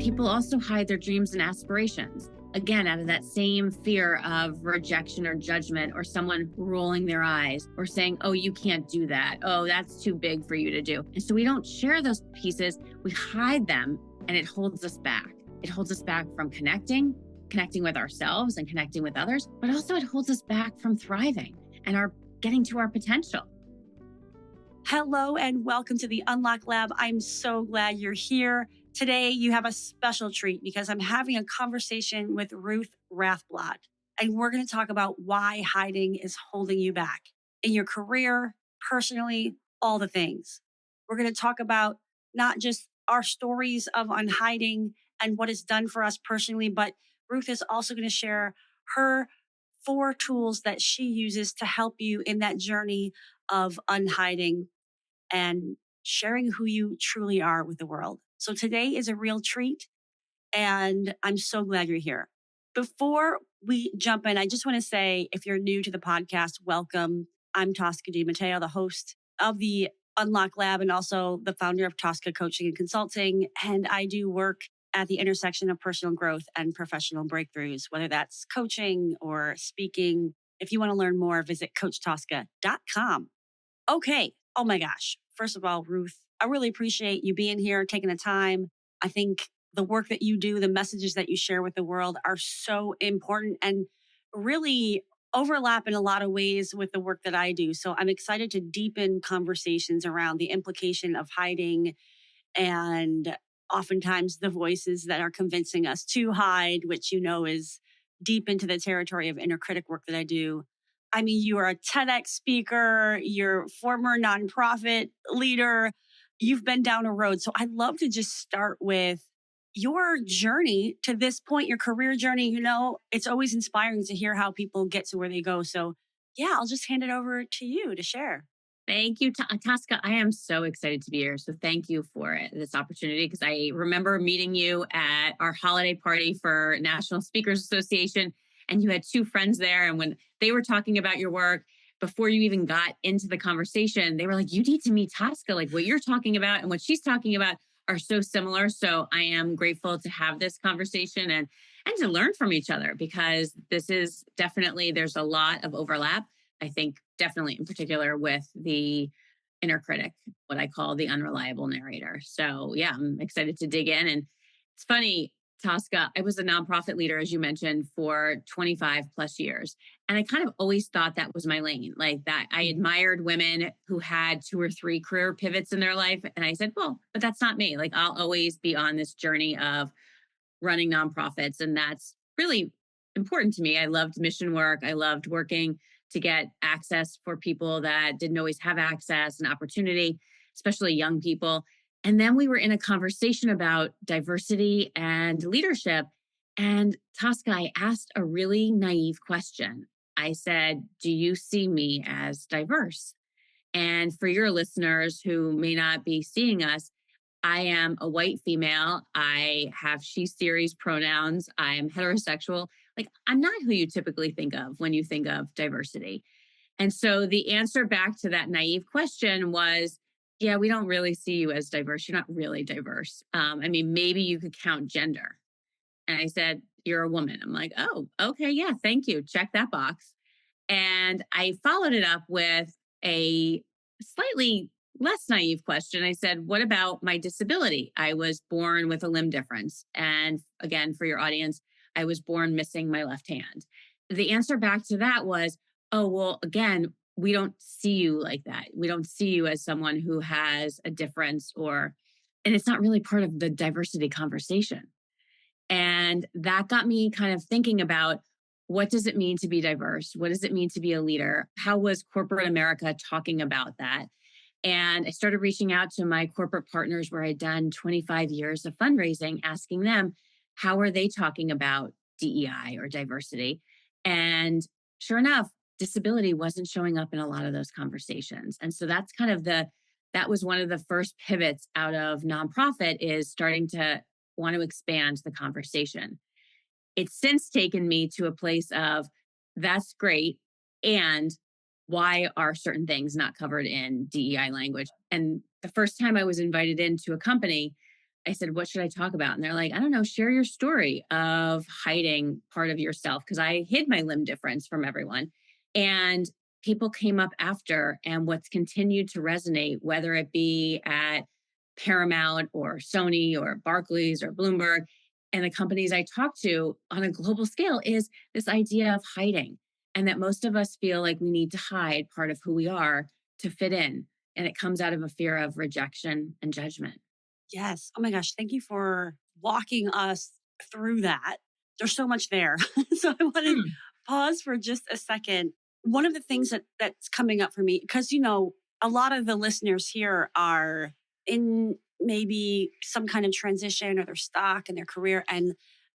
People also hide their dreams and aspirations. Again, out of that same fear of rejection or judgment or someone rolling their eyes or saying, oh, you can't do that. Oh, that's too big for you to do. And so we don't share those pieces. We hide them and it holds us back. It holds us back from connecting with ourselves and connecting with others, but also it holds us back from thriving and getting to our potential. Hello and welcome to the Unlock Lab. I'm so glad you're here. Today, you have a special treat because I'm having a conversation with Ruth Rathblott, and we're going to talk about why hiding is holding you back in your career, personally, all the things. We're going to talk about not just our stories of unhiding and what it's done for us personally, but Ruth is also going to share her 4 tools that she uses to help you in that journey of unhiding and sharing who you truly are with the world. So today is a real treat, and I'm so glad you're here. Before we jump in, I just want to say, if you're new to the podcast, welcome. I'm Tosca DiMatteo, the host of the Unlock Lab and also the founder of Tosca Coaching and Consulting. And I do work at the intersection of personal growth and professional breakthroughs, whether that's coaching or speaking. If you want to learn more, visit coachtosca.com. Okay. Oh my gosh. First of all, Ruth, I really appreciate you being here, taking the time. I think the work that you do, the messages that you share with the world are so important and really overlap in a lot of ways with the work that I do. So I'm excited to deepen conversations around the implication of hiding and oftentimes the voices that are convincing us to hide, which you know is deep into the territory of inner critic work that I do. I mean, you are a TEDx speaker, you're a former nonprofit leader, you've been down a road. So I'd love to just start with your journey to this point, your career journey. You know, it's always inspiring to hear how people get to where they go. So yeah, I'll just hand it over to you to share. Thank you, Tosca. I am so excited to be here. So thank you for this opportunity because I remember meeting you at our holiday party for National Speakers Association, and you had 2 friends there. And when they were talking about your work, before you even got into the conversation, they were like, you need to meet Tosca. Like what you're talking about and what she's talking about are so similar. So I am grateful to have this conversation and to learn from each other because this is definitely, there's a lot of overlap. I think definitely in particular with the inner critic, what I call the unreliable narrator. So yeah, I'm excited to dig in. And it's funny, Tosca, I was a nonprofit leader, as you mentioned, for 25 plus years. And I kind of always thought that was my lane, like that I admired women who had 2 or 3 career pivots in their life. And I said, well, but that's not me. Like I'll always be on this journey of running nonprofits. And that's really important to me. I loved mission work. I loved working to get access for people that didn't always have access and opportunity, especially young people. And then we were in a conversation about diversity and leadership. And Tosca, I asked a really naive question. I said, do you see me as diverse? And for your listeners who may not be seeing us, I am a white female. I have she, series pronouns. I am heterosexual. Like I'm not who you typically think of when you think of diversity. And so the answer back to that naive question was, yeah, we don't really see you as diverse. You're not really diverse. I mean, maybe you could count gender. And I said, you're a woman. I'm like, oh, okay. Yeah. Thank you. Check that box. And I followed it up with a slightly less naive question. I said, what about my disability? I was born with a limb difference. And again, for your audience, I was born missing my left hand. The answer back to that was, oh, well, again, we don't see you like that. We don't see you as someone who has a difference and it's not really part of the diversity conversation. And that got me kind of thinking about what does it mean to be diverse? What does it mean to be a leader? How was corporate America talking about that? And I started reaching out to my corporate partners where I'd done 25 years of fundraising, asking them, how are they talking about DEI or diversity? And sure enough, disability wasn't showing up in a lot of those conversations. And so that's kind of that was one of the first pivots out of nonprofit is starting to want to expand the conversation. It's since taken me to a place of that's great. And why are certain things not covered in DEI language? And the first time I was invited into a company, I said, what should I talk about? And they're like, I don't know, share your story of hiding part of yourself. Cause I hid my limb difference from everyone. And people came up after, and what's continued to resonate, whether it be at Paramount or Sony or Barclays or Bloomberg, and the companies I talk to on a global scale, is this idea of hiding. And that most of us feel like we need to hide part of who we are to fit in. And it comes out of a fear of rejection and judgment. Yes. Oh my gosh. Thank you for walking us through that. There's so much there. So I want to Hmm. pause for just a second. One of the things that's coming up for me, because, a lot of the listeners here are in maybe some kind of transition or they're stuck in their career. And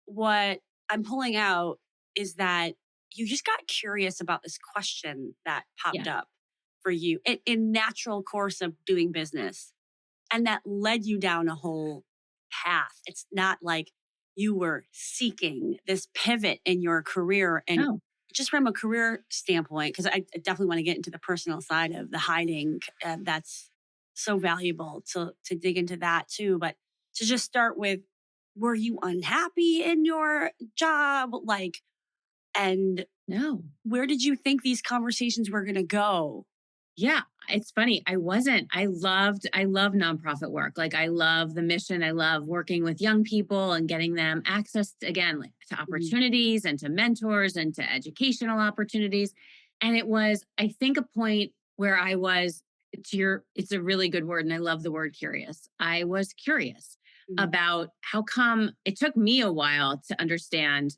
what I'm pulling out is that you just got curious about this question that Yeah. popped up for you in natural course of doing business, and that led you down a whole path. It's not like you were seeking this pivot in your career. And Oh, just from a career standpoint, because I definitely want to get into the personal side of the hiding, that's so valuable to dig into that too. But to just start with, were you unhappy in your job? Like, and no. where did you think these conversations were going to go? Yeah, it's funny. I love nonprofit work. Like I love the mission. I love working with young people and getting them access to, again, like to Mhm. opportunities and to mentors and to educational opportunities. And it was, I think, a point where I was, it's a really good word. And I love the word curious. I was curious Mhm. about how come it took me a while to understand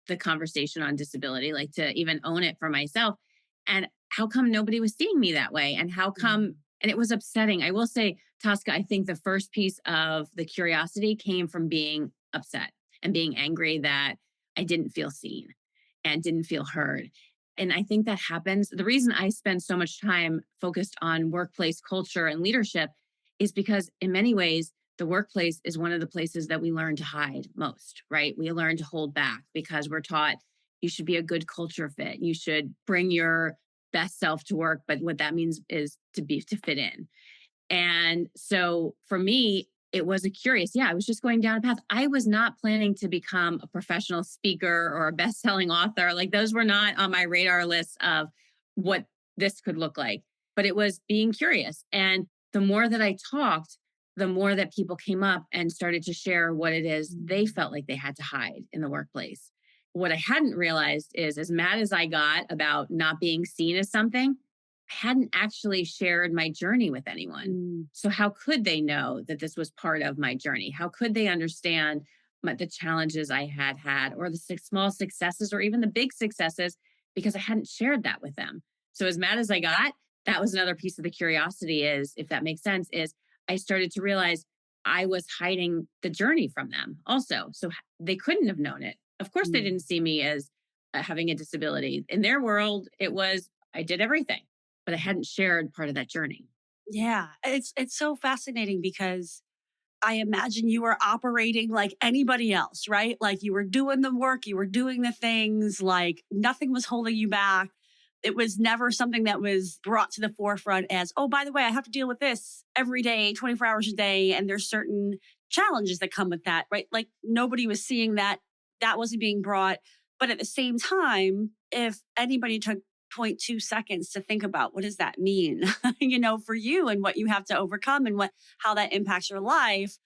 the conversation on disability, like to even own it for myself. And how come nobody was seeing me that way? And how come, Mhm. and it was upsetting. I will say, Tosca, I think the first piece of the curiosity came from being upset and being angry that I didn't feel seen and didn't feel heard. And I think that happens. The reason I spend so much time focused on workplace culture and leadership is because, in many ways, the workplace is one of the places that we learn to hide most, right? We learn to hold back because we're taught you should be a good culture fit. You should bring your best self to work, but what that means is to fit in. And so for me, it was a curious, yeah, I was just going down a path. I was not planning to become a professional speaker or a best-selling author. Like those were not on my radar list of what this could look like. But it was being curious. And the more that I talked, the more that people came up and started to share what it is they felt like they had to hide in the workplace. What I hadn't realized is, as mad as I got about not being seen as something, I hadn't actually shared my journey with anyone. Mm. So, how could they know that this was part of my journey? How could they understand the challenges I had had, or the small successes, or even the big successes, because I hadn't shared that with them? So, as mad as I got, that was another piece of the curiosity, is, if that makes sense, is I started to realize I was hiding the journey from them also. So, they couldn't have known it. Of course, they Mm. didn't see me as having a disability. In their world, it was I did everything, but I hadn't shared part of that journey. Yeah, it's so fascinating because I imagine you were operating like anybody else, right? Like you were doing the work, you were doing the things, like nothing was holding you back. It was never something that was brought to the forefront as, oh, by the way, I have to deal with this every day, 24 hours a day. And there's certain challenges that come with that, right? Like nobody was seeing that. That wasn't being brought. But at the same time, if anybody took 0.2 seconds to think about what does that mean, for you and what you have to overcome and how that impacts your life,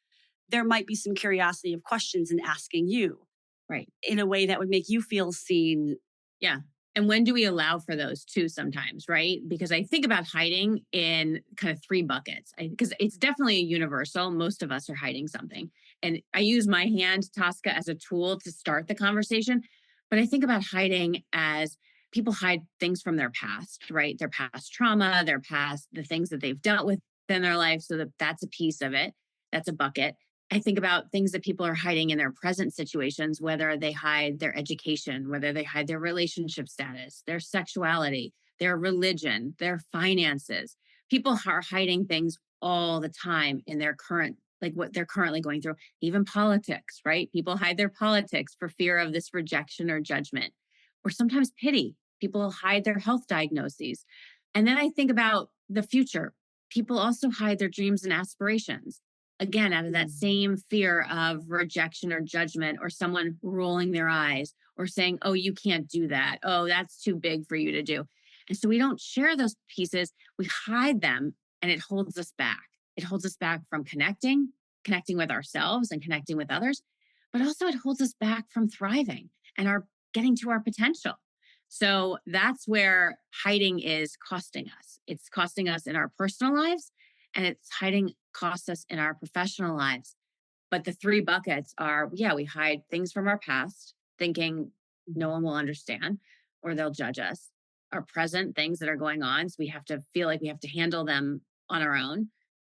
there might be some curiosity of questions in asking you Right. in a way that would make you feel seen. Yeah. And when do we allow for those too sometimes, right? Because I think about hiding in kind of three buckets, because it's definitely universal. Most of us are hiding something. And I use my hand, Tosca, as a tool to start the conversation. But I think about hiding as people hide things from their past, right? Their past trauma, their past, the things that they've dealt with in their life. So that's a piece of it. That's a bucket. I think about things that people are hiding in their present situations, whether they hide their education, whether they hide their relationship status, their sexuality, their religion, their finances. People are hiding things all the time in their current, like what they're currently going through, even politics, right? People hide their politics for fear of this rejection or judgment, or sometimes pity. People hide their health diagnoses. And then I think about the future. People also hide their dreams and aspirations. Again, out of that Mm. same fear of rejection or judgment or someone rolling their eyes or saying, oh, you can't do that. Oh, that's too big for you to do. And so we don't share those pieces, we hide them, and it holds us back. It holds us back from connecting with ourselves and connecting with others, but also it holds us back from thriving and our getting to our potential. So that's where hiding is costing us. It's costing us in our personal lives, and it's hiding costs us in our professional lives. But the three buckets are, yeah, we hide things from our past, thinking no one will understand or they'll judge us. Our present things that are going on. So we have to feel like we have to handle them on our own,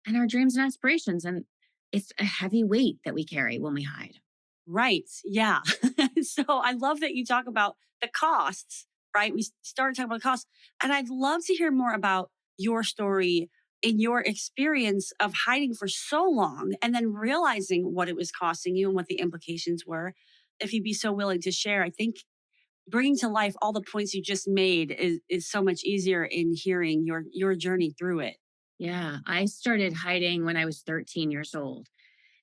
and our dreams and aspirations. And it's a heavy weight that we carry when we hide. Right. Yeah. So I love that you talk about the costs, right? We started talking about costs. And I'd love to hear more about your story in your experience of hiding for so long and then realizing what it was costing you and what the implications were. If you'd be so willing to share, I think bringing to life all the points you just made is so much easier in hearing your journey through it. Yeah. I started hiding when I was 13 years old.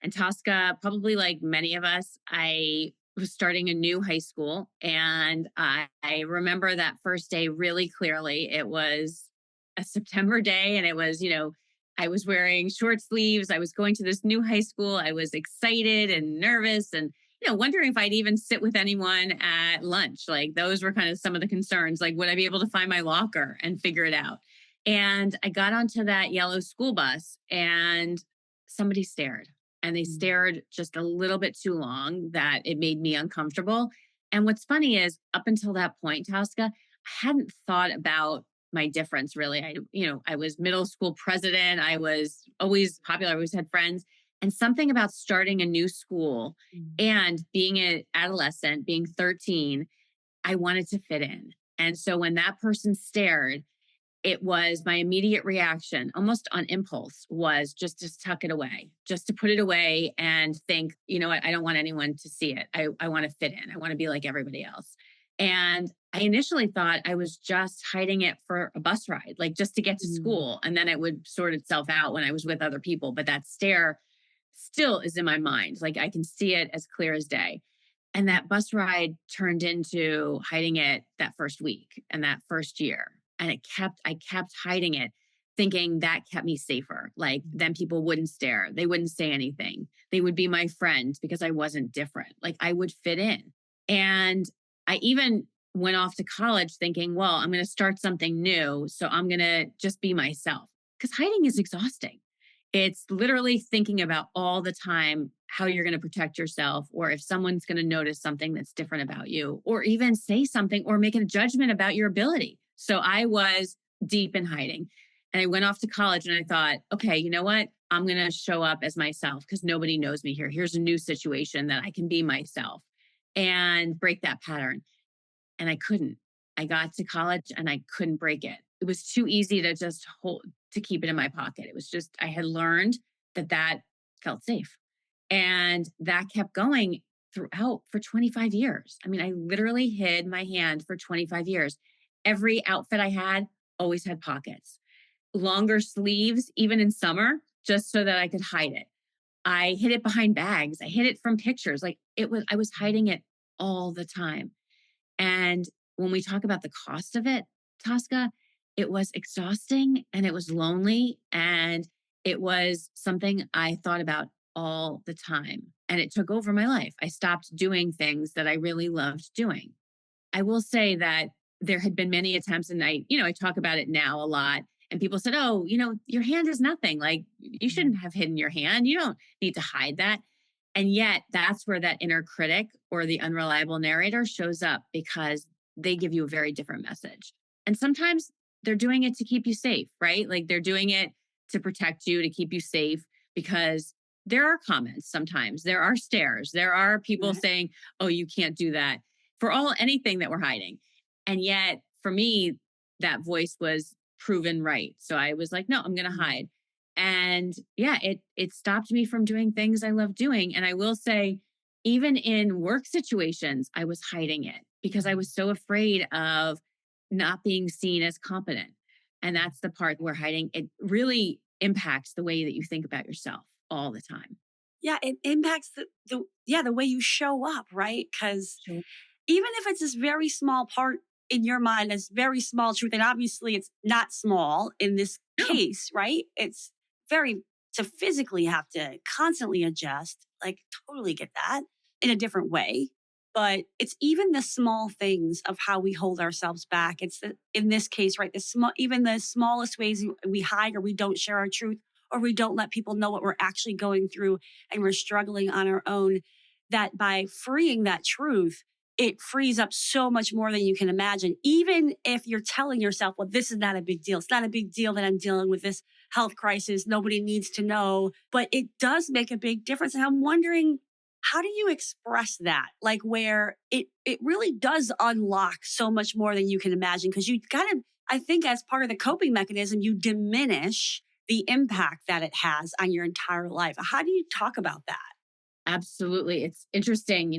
And Tosca, probably like many of us, I was starting a new high school. And I remember that first day really clearly. It was a September day, and it was, I was wearing short sleeves. I was going to this new high school. I was excited and nervous and, wondering if I'd even sit with anyone at lunch. Like those were kind of some of the concerns. Like, would I be able to find my locker and figure it out? And I got onto that yellow school bus, and somebody stared, and they Mm. stared just a little bit too long that it made me uncomfortable. And what's funny is up until that point, Tosca, I hadn't thought about my difference really. I was middle school president. I was always popular. I always had friends. And something about starting a new school Mm. and being an adolescent, being 13, I wanted to fit in. And so when that person stared, it was my immediate reaction, almost on impulse, was just to tuck it away, just to put it away and think, you know what, I don't want anyone to see it. I want to fit in. I want to be like everybody else. And I initially thought I was just hiding it for a bus ride, like just to get to Mm. school. And then it would sort itself out when I was with other people. But that stare still is in my mind. Like I can see it as clear as day. And that bus ride turned into hiding it that first week and that first year. And I kept hiding it, thinking that kept me safer. Like then people wouldn't stare. They wouldn't say anything. They would be my friend because I wasn't different. Like I would fit in. And I even went off to college thinking, well, I'm going to start something new. So I'm going to just be myself, because hiding is exhausting. It's literally thinking about all the time how you're going to protect yourself, or if someone's going to notice something that's different about you, or even say something or make a judgment about your ability. So I was deep in hiding. And I went off to college and I thought, okay, you know what? I'm going to show up as myself because nobody knows me here. Here's a new situation that I can be myself and break that pattern. And I couldn't. I got to college and I couldn't break it. It was too easy to just hold, to keep it in my pocket. It was just, I had learned that felt safe. And that kept going throughout for 25 years. I mean, I literally hid my hand for 25 years. Every outfit I had always had pockets, longer sleeves, even in summer, just so that I could hide it. I hid it behind bags. I hid it from pictures. Like I was hiding it all the time. And when we talk about the cost of it, Tosca, it was exhausting and it was lonely and it was something I thought about all the time. And it took over my life. I stopped doing things that I really loved doing. I will say that there had been many attempts, and I talk about it now a lot. And people said, oh, your hand is nothing. Like you shouldn't have hidden your hand. You don't need to hide that. And yet that's where that inner critic or the unreliable narrator shows up, because they give you a very different message. And sometimes they're doing it to keep you safe, right? Like they're doing it to protect you, to keep you safe, because there are comments sometimes, there are stares, there are people Right. saying, oh, you can't do that for anything that we're hiding. And yet for me, that voice was proven right. So I was like, no, I'm going to Mm. hide. And yeah, it stopped me from doing things I love doing. And I will say, even in work situations, I was hiding it because I was so afraid of not being seen as competent. And that's the part where hiding, it really impacts the way that you think about yourself. all the time. Yeah, it impacts the way you show up, right? Because Sure. even if it's this very small part in your mind, this very small truth, and obviously it's not small in this No, case, right? It's very to physically have to constantly adjust, like totally get that in a different way. But it's even the small things of how we hold ourselves back. It's in this case, right? Even the smallest ways we hide or we don't share our truth or we don't let people know what we're actually going through and we're struggling on our own. That by freeing that truth, it frees up so much more than you can imagine. Even if you're telling yourself, well, this is not a big deal. It's not a big deal that I'm dealing with this health crisis. Nobody needs to know. But it does make a big difference. And I'm wondering, how do you express that? Like where it really does unlock so much more than you can imagine. Because you kind of, I think as part of the coping mechanism, you diminish the impact that it has on your entire life. How do you talk about that? absolutely. It's interesting,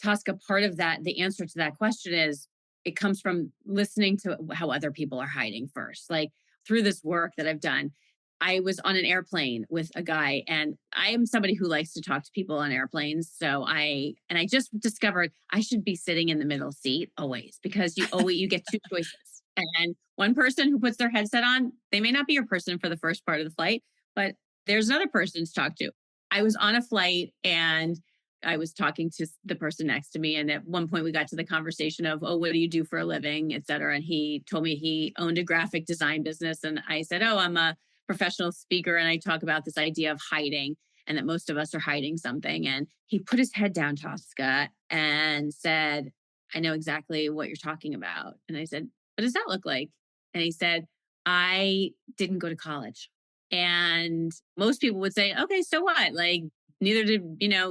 Tosca, part of that, the answer to that question is it comes from listening to how other people are hiding first. Like through this work that I've done, I was on an airplane with a guy, and I am somebody who likes to talk to people on airplanes. I just discovered I should be sitting in the middle seat always, because you get two choices. And one person who puts their headset on, they may not be your person for the first part of the flight, but there's another person to talk to. I was on a flight and I was talking to the person next to me. And at one point we got to the conversation of, oh, what do you do for a living, et cetera. And he told me he owned a graphic design business. And I said, oh, I'm a professional speaker. And I talk about this idea of hiding and that most of us are hiding something. And he put his head down, Tosca, and said, I know exactly what you're talking about. And I said, what does that look like? And he said, I didn't go to college. And most people would say, okay, so what? Like, neither did,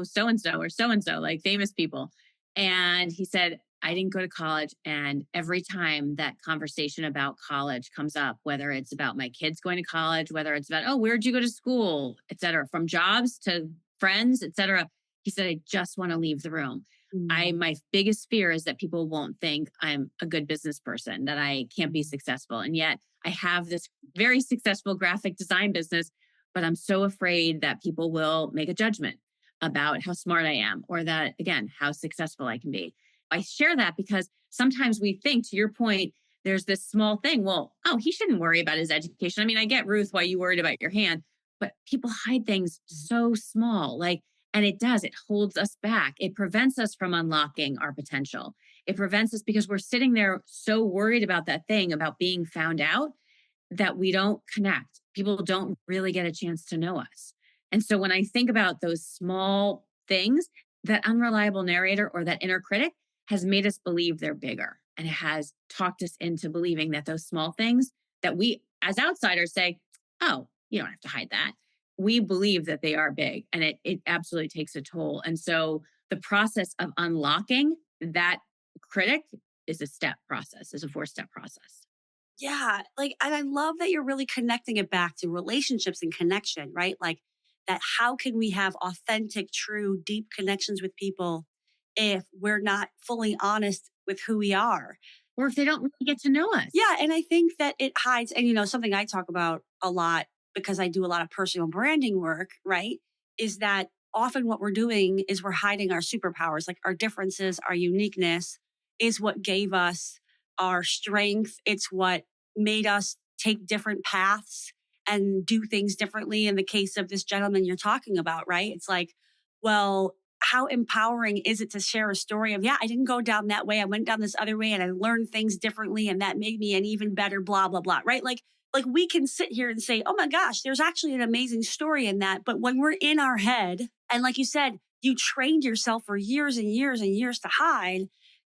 so and so, like famous people. And he said, I didn't go to college. And every time that conversation about college comes up, whether it's about my kids going to college, whether it's about, oh, where'd you go to school, et cetera, from jobs to friends, et cetera, he said, I just want to leave the room. Mm. My biggest fear is that people won't think I'm a good business person, that I can't be successful. And yet I have this very successful graphic design business, but I'm so afraid that people will make a judgment about how smart I am, or that, again, how successful I can be. I share that because sometimes we think, to your point, there's this small thing. Well, oh, he shouldn't worry about his education. I mean, I get, Ruth, why you worried about your hand, but people hide things so small. And it holds us back. It prevents us from unlocking our potential. It prevents us because we're sitting there so worried about that thing, about being found out, that we don't connect. People don't really get a chance to know us. And so when I think about those small things, that unreliable narrator or that inner critic has made us believe they're bigger. And it has talked us into believing that those small things that we as outsiders say, oh, you don't have to hide that. We believe that they are big, and it absolutely takes a toll. And so the process of unlocking that critic is is a 4-step process. Yeah, like, and I love that you're really connecting it back to relationships and connection, right? Like that how can we have authentic, true, deep connections with people if we're not fully honest with who we are? Or if they don't really get to know us. Yeah, and I think that it hides, and something I talk about a lot because I do a lot of personal branding work, right? Is that often what we're doing is we're hiding our superpowers, like our differences, our uniqueness is what gave us our strength. It's what made us take different paths and do things differently. In the case of this gentleman you're talking about, right? It's like, well, how empowering is it to share a story of, yeah, I didn't go down that way. I went down this other way and I learned things differently and that made me an even better blah, blah, blah, right? Like we can sit here and say, oh my gosh, there's actually an amazing story in that. But when we're in our head, and like you said, you trained yourself for years and years and years to hide,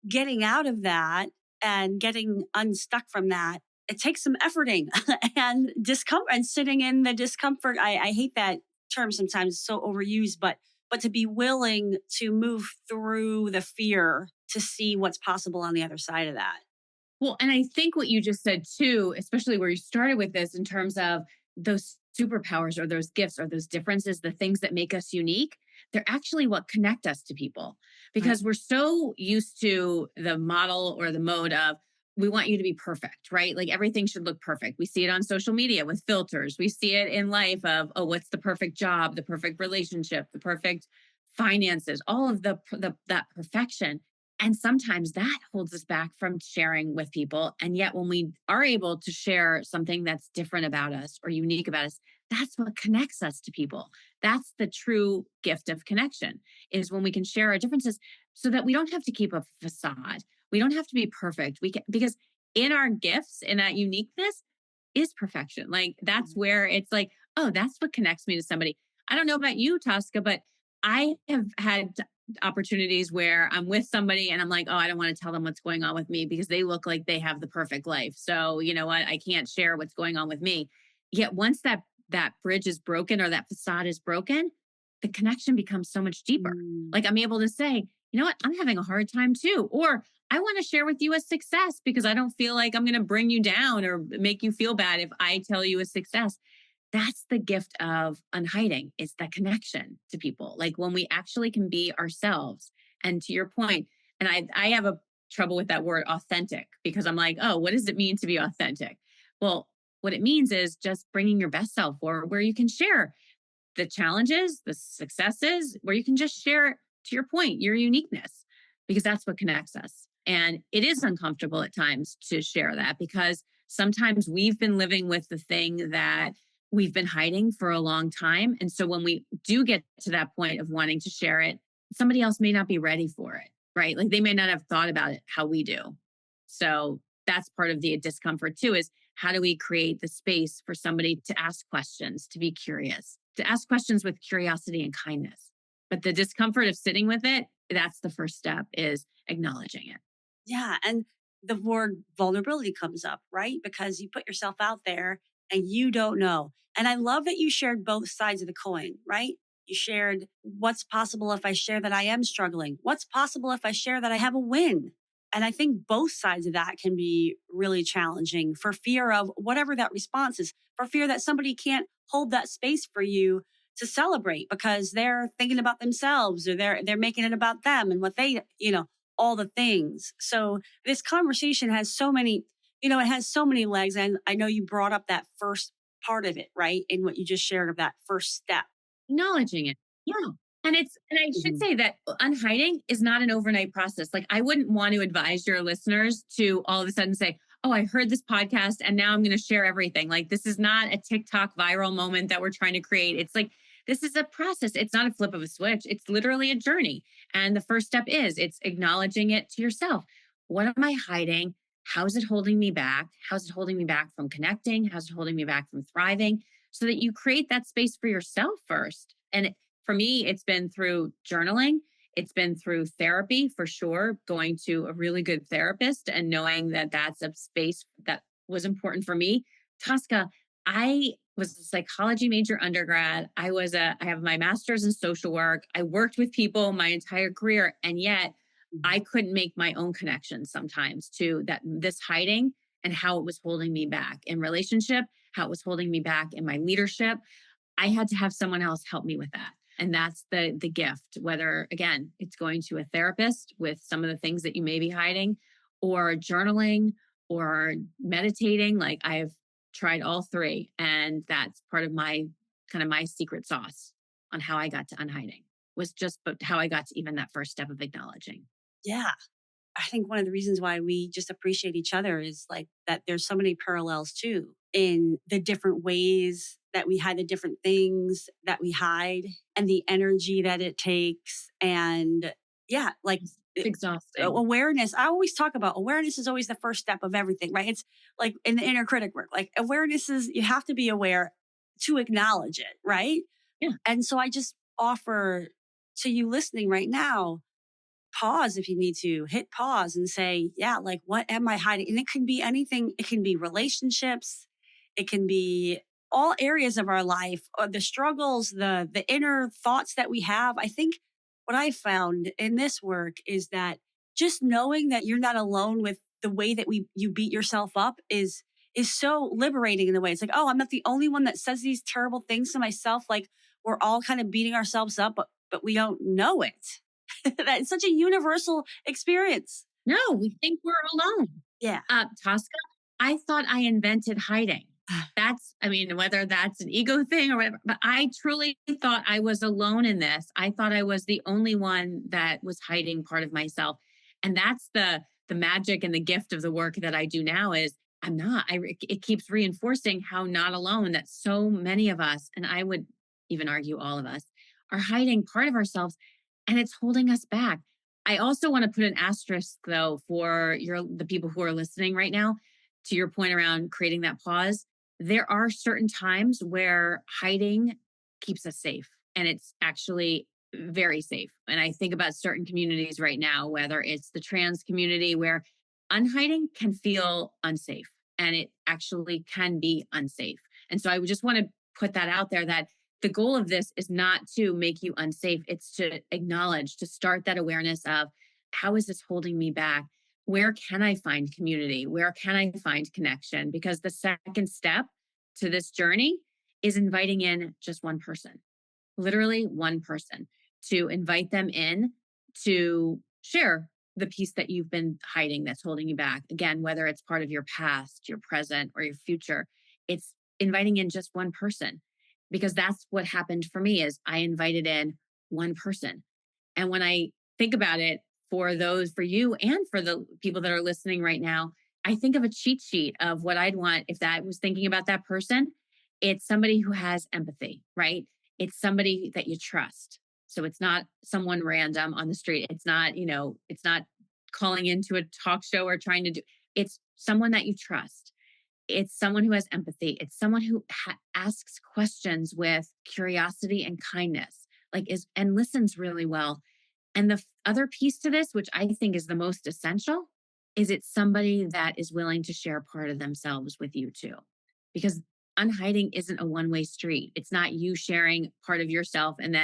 getting out of that and getting unstuck from that, it takes some efforting and discomfort and sitting in the discomfort. I hate that term sometimes, it's so overused, but to be willing to move through the fear to see what's possible on the other side of that. Well, and I think what you just said too, especially where you started with this in terms of those superpowers or those gifts or those differences, the things that make us unique, they're actually what connect us to people, Right. because we're so used to the model or the mode of, we want you to be perfect, right? Like everything should look perfect. We see it on social media with filters. We see it in life of, oh, what's the perfect job, the perfect relationship, the perfect finances, all of that perfection. And sometimes that holds us back from sharing with people. And yet when we are able to share something that's different about us or unique about us, that's what connects us to people. That's the true gift of connection, is when we can share our differences so that we don't have to keep a facade. We don't have to be perfect. We can, because in our gifts, in that uniqueness is perfection. Like that's Mhm. where it's like, oh, that's what connects me to somebody. I don't know about you, Tosca, but I have had opportunities where I'm with somebody and I'm like, oh, I don't want to tell them what's going on with me because they look like they have the perfect life. So, you know what? I can't share what's going on with me. Yet once that bridge is broken or that facade is broken, the connection becomes so much deeper. Mm. Like I'm able to say, you know what? I'm having a hard time too. Or I want to share with you a success because I don't feel like I'm going to bring you down or make you feel bad if I tell you a success. That's the gift of unhiding. It's the connection to people. Like when we actually can be ourselves. And to your point, and I have a trouble with that word authentic because I'm like, oh, what does it mean to be authentic? Well, what it means is just bringing your best self forward where you can share the challenges, the successes, where you can just share, to your point, your uniqueness, because that's what connects us. And it is uncomfortable at times to share that because sometimes we've been living with the thing that we've been hiding for a long time. And so when we do get to that point of wanting to share it, somebody else may not be ready for it, right? Like they may not have thought about it how we do. So that's part of the discomfort too, is how do we create the space for somebody to ask questions, to be curious, to ask questions with curiosity and kindness. But the discomfort of sitting with it, that's the first step, is acknowledging it. Yeah. And the word vulnerability comes up, right? Because you put yourself out there and you don't know. And I love that you shared both sides of the coin, right? You shared what's possible if I share that I am struggling, what's possible if I share that I have a win. And I think both sides of that can be really challenging for fear of whatever that response is, for fear that somebody can't hold that space for you to celebrate because they're thinking about themselves or they're making it about them and what they, all the things. So this conversation has so many, it has so many legs. And I know you brought up that first part of it, right? In what you just shared of that first step. Acknowledging it. Yeah. And I should Mhm. say that unhiding is not an overnight process. Like I wouldn't want to advise your listeners to all of a sudden say, oh, I heard this podcast and now I'm going to share everything. Like this is not a TikTok viral moment that we're trying to create. It's like, this is a process. It's not a flip of a switch. It's literally a journey. And the first step is it's acknowledging it to yourself. What am I hiding? How is it holding me back? How's it holding me back from connecting? How's it holding me back from thriving? So that you create that space for yourself first. And for me, it's been through journaling. It's been through therapy for sure, going to a really good therapist and knowing that that's a space that was important for me. Tosca, I was a psychology major undergrad. I have my master's in social work. I worked with people my entire career, and yet I Mhm. couldn't make my own connections sometimes to that this hiding and how it was holding me back in relationship, how it was holding me back in my leadership. I had to have someone else help me with that. And that's the gift, whether again, it's going to a therapist with some of the things that you may be hiding, or journaling or meditating. Like I've tried all three. And that's part of my kind of my secret sauce on how I got to unhiding, was just but how I got to even that first step of acknowledging. Yeah. I think one of the reasons why we just appreciate each other is like that there's so many parallels too in the different ways that we hide the different things that we hide and the energy that it takes. And yeah, like It's exhausting. awareness. I always talk about awareness is always the first step of everything, right? It's like in the inner critic work, like awareness is you have to be aware to acknowledge it, right? Yeah. And so I just offer to you listening right now, pause if you need to, hit pause and say, yeah, like what am I hiding? And it can be anything, it can be relationships, it can be all areas of our life, or the struggles, the inner thoughts that we have. I think what I found in this work is that just knowing that you're not alone with the way that you beat yourself up is so liberating in a way. It's like, oh, I'm not the only one that says these terrible things to myself. Like we're all kind of beating ourselves up, but we don't know it. That's such a universal experience. No, we think we're alone. Yeah. Tosca, I thought I invented hiding. I mean, whether that's an ego thing or whatever, but I truly thought I was alone in this. I thought I was the only one that was hiding part of myself. And that's the magic and the gift of the work that I do now is I'm not. It keeps reinforcing how not alone that so many of us, and I would even argue all of us, are hiding part of ourselves and it's holding us back. I also want to put an asterisk though for the people who are listening right now to your point around creating that pause. There are certain times where hiding keeps us safe and it's actually very safe. And I think about certain communities right now, whether it's the trans community where unhiding can feel unsafe and it actually can be unsafe. And so I would just want to put that out there that the goal of this is not to make you unsafe. It's to acknowledge, to start that awareness of how is this holding me back? Where can I find community? Where can I find connection? Because the second step to this journey is inviting in just one person, literally one person, to invite them in to share the piece that you've been hiding that's holding you back. Again, whether it's part of your past, your present, or your future, it's inviting in just one person because that's what happened for me is I invited in one person. And when I think about it for you and for the people that are listening right now, I think of a cheat sheet of what I'd want if that was thinking about that person. It's somebody who has empathy, right? It's somebody that you trust. So it's not someone random on the street. It's not calling into a talk show or trying to do, it's someone that you trust. It's someone who has empathy. It's someone who asks questions with curiosity and kindness, and listens really well. And the other piece to this, which I think is the most essential, is it's somebody that is willing to share part of themselves with you too. Because unhiding isn't a one-way street. It's not you sharing part of yourself and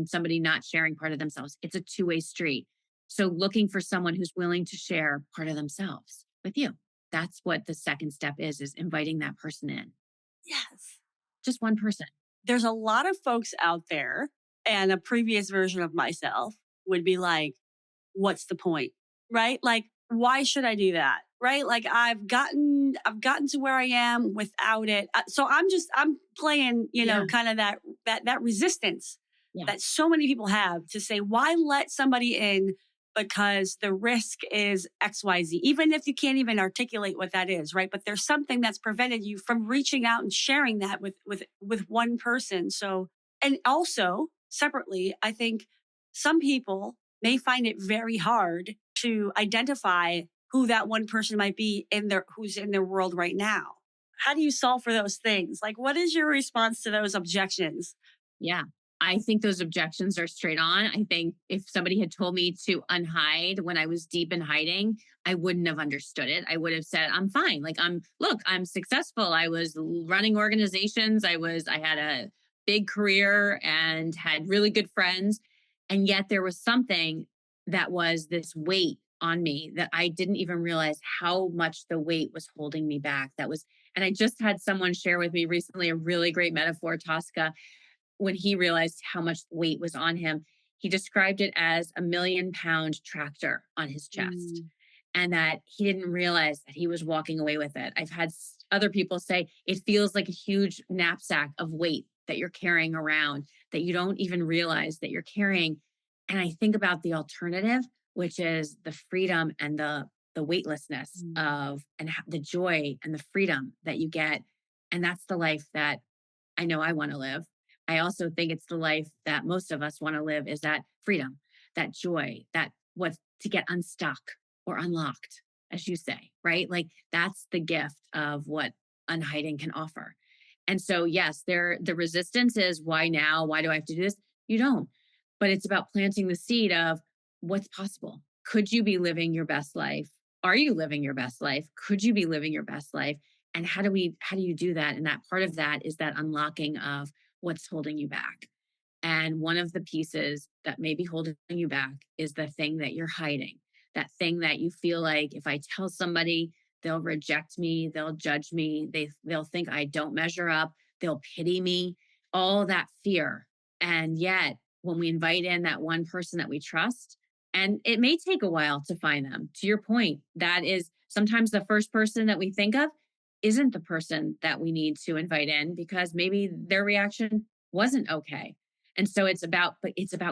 somebody not sharing part of themselves. It's a two-way street. So looking for someone who's willing to share part of themselves with you. That's what the second step is inviting that person in. Yes. Just one person. There's a lot of folks out there, and a previous version of myself would be like, what's the point? Right? Like, why should I do that? Right? Like I've gotten to where I am without it. So I'm playing, Yeah. kind of that resistance Yeah. that so many people have to say, why let somebody in? Because the risk is XYZ, even if you can't even articulate what that is, right? But there's something that's prevented you from reaching out and sharing that with one person. So, and also separately, I think some people may find it very hard to identify who that one person might be who's in their world right now. How do you solve for those things? Like, what is your response to those objections? Yeah. I think those objections are straight on. I think if somebody had told me to unhide when I was deep in hiding, I wouldn't have understood it. I would have said, I'm fine. I'm successful. I was running organizations. I had a big career and had really good friends. And yet there was something that was this weight on me that I didn't even realize how much the weight was holding me back. And I just had someone share with me recently a really great metaphor, Tosca, when he realized how much weight was on him. He described it as a 1,000,000-pound tractor on his chest, Mm, and that he didn't realize that he was walking away with it. I've had other people say it feels like a huge knapsack of weight that you're carrying around that you don't even realize that you're carrying. And I think about the alternative, which is the freedom and the weightlessness mm. of the joy and the freedom that you get. And that's the life that I know I want to live. I also think it's the life that most of us want to live is that freedom, that joy, that what's to get unstuck or unlocked, as you say, right? Like that's the gift of what unhiding can offer. And so, yes, the resistance is why now? Why do I have to do this? You don't. But it's about planting the seed of what's possible. Could you be living your best life? Are you living your best life? Could you be living your best life? And how do you do that? And that part of that is that unlocking of what's holding you back. And one of the pieces that may be holding you back is the thing that you're hiding, that thing that you feel like if I tell somebody, they'll reject me, they'll judge me, they'll think I don't measure up, they'll pity me, all that fear. And yet, when we invite in that one person that we trust, and it may take a while to find them. To your point, that is sometimes the first person that we think of isn't the person that we need to invite in because maybe their reaction wasn't okay. And so it's about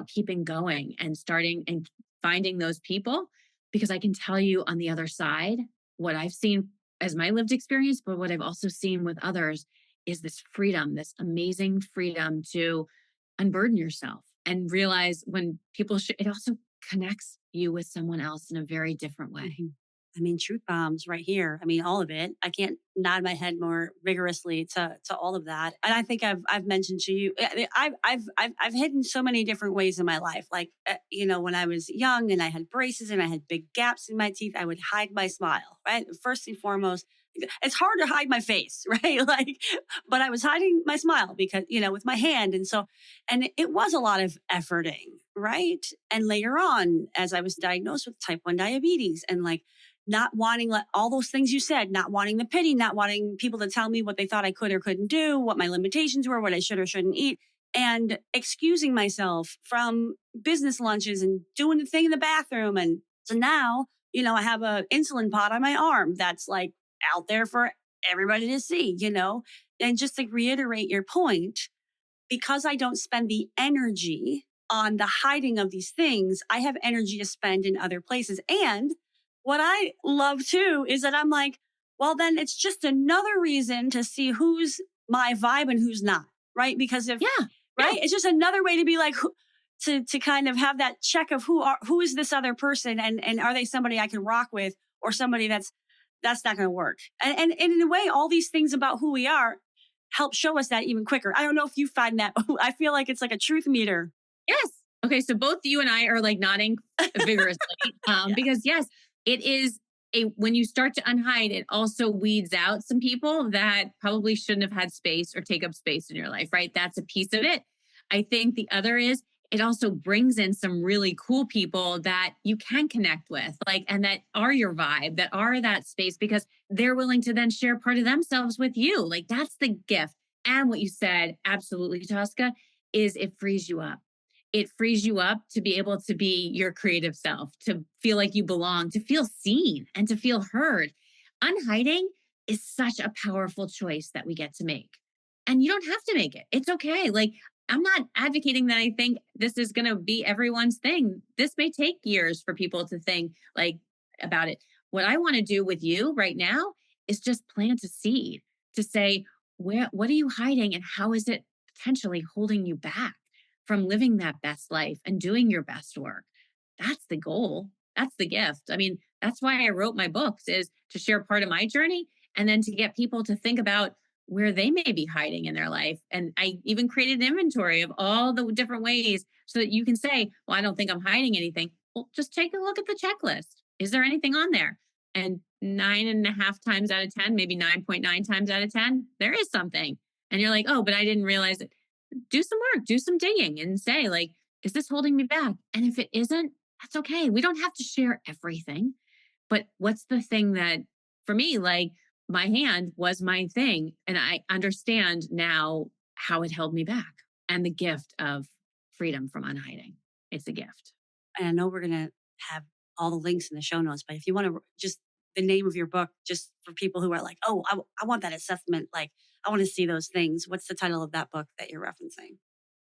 keeping going and starting and finding those people, because I can tell you on the other side, what I've seen as my lived experience, but what I've also seen with others is this freedom, this amazing freedom to unburden yourself and realize when it also connects you with someone else in a very different way. Mhm. I mean, truth bombs right here. I mean, all of it. I can't nod my head more vigorously to all of that. And I think I've mentioned to you, I've hidden so many different ways in my life. Like, when I was young and I had braces and I had big gaps in my teeth, I would hide my smile. Right, first and foremost, it's hard to hide my face, right? Like, but I was hiding my smile because with my hand, and it was a lot of efforting, right? And later on, as I was diagnosed with type 1 diabetes, and like not wanting all those things you said, not wanting the pity, not wanting people to tell me what they thought I could or couldn't do, what my limitations were, what I should or shouldn't eat, and excusing myself from business lunches and doing the thing in the bathroom. And so now, I have a insulin pot on my arm that's like out there for everybody to see, and just to reiterate your point, because I don't spend the energy on the hiding of these things, I have energy to spend in other places. And what I love too is that I'm like, well, then it's just another reason to see who's my vibe and who's not, right? Because if, Yeah. Yeah. right, it's just another way to be like, to kind of have that check of who is this other person, and are they somebody I can rock with, or somebody that's not going to work. And in a way, all these things about who we are help show us that even quicker. I don't know if you find that. I feel like it's like a truth meter. Yes. Okay. So both you and I are like nodding vigorously, Yeah. because yes, it is when you start to unhide, it also weeds out some people that probably shouldn't have had space or take up space in your life, right? That's a piece of it. I think the other is it also brings in some really cool people that you can connect with, like, and that are your vibe, that are that space, because they're willing to then share part of themselves with you. Like, that's the gift. And what you said, absolutely, Tosca, is it frees you up. It frees you up to be able to be your creative self, to feel like you belong, to feel seen and to feel heard. Unhiding is such a powerful choice that we get to make. And you don't have to make it. It's okay. Like, I'm not advocating that I think this is going to be everyone's thing. This may take years for people to think like about it. What I want to do with you right now is just plant a seed to say, what are you hiding and how is it potentially holding you back from living that best life and doing your best work? That's the goal. That's the gift. I mean, that's why I wrote my books, is to share part of my journey and then to get people to think about where they may be hiding in their life. And I even created an inventory of all the different ways so that you can say, well, I don't think I'm hiding anything. Well, just take a look at the checklist. Is there anything on there? And 9.5 times out of 10, maybe 9.9 times out of 10, there is something. And you're like, oh, but I didn't realize it. Do some work, do some digging and say, like, is this holding me back? And if it isn't, that's okay. We don't have to share everything. But what's the thing that, for me, like, my hand was my thing. And I understand now how it held me back and the gift of freedom from unhiding. It's a gift. And I know we're going to have all the links in the show notes, but if you want to just the name of your book, just for people who are like, oh, I want that assessment. Like, I want to see those things. What's the title of that book that you're referencing?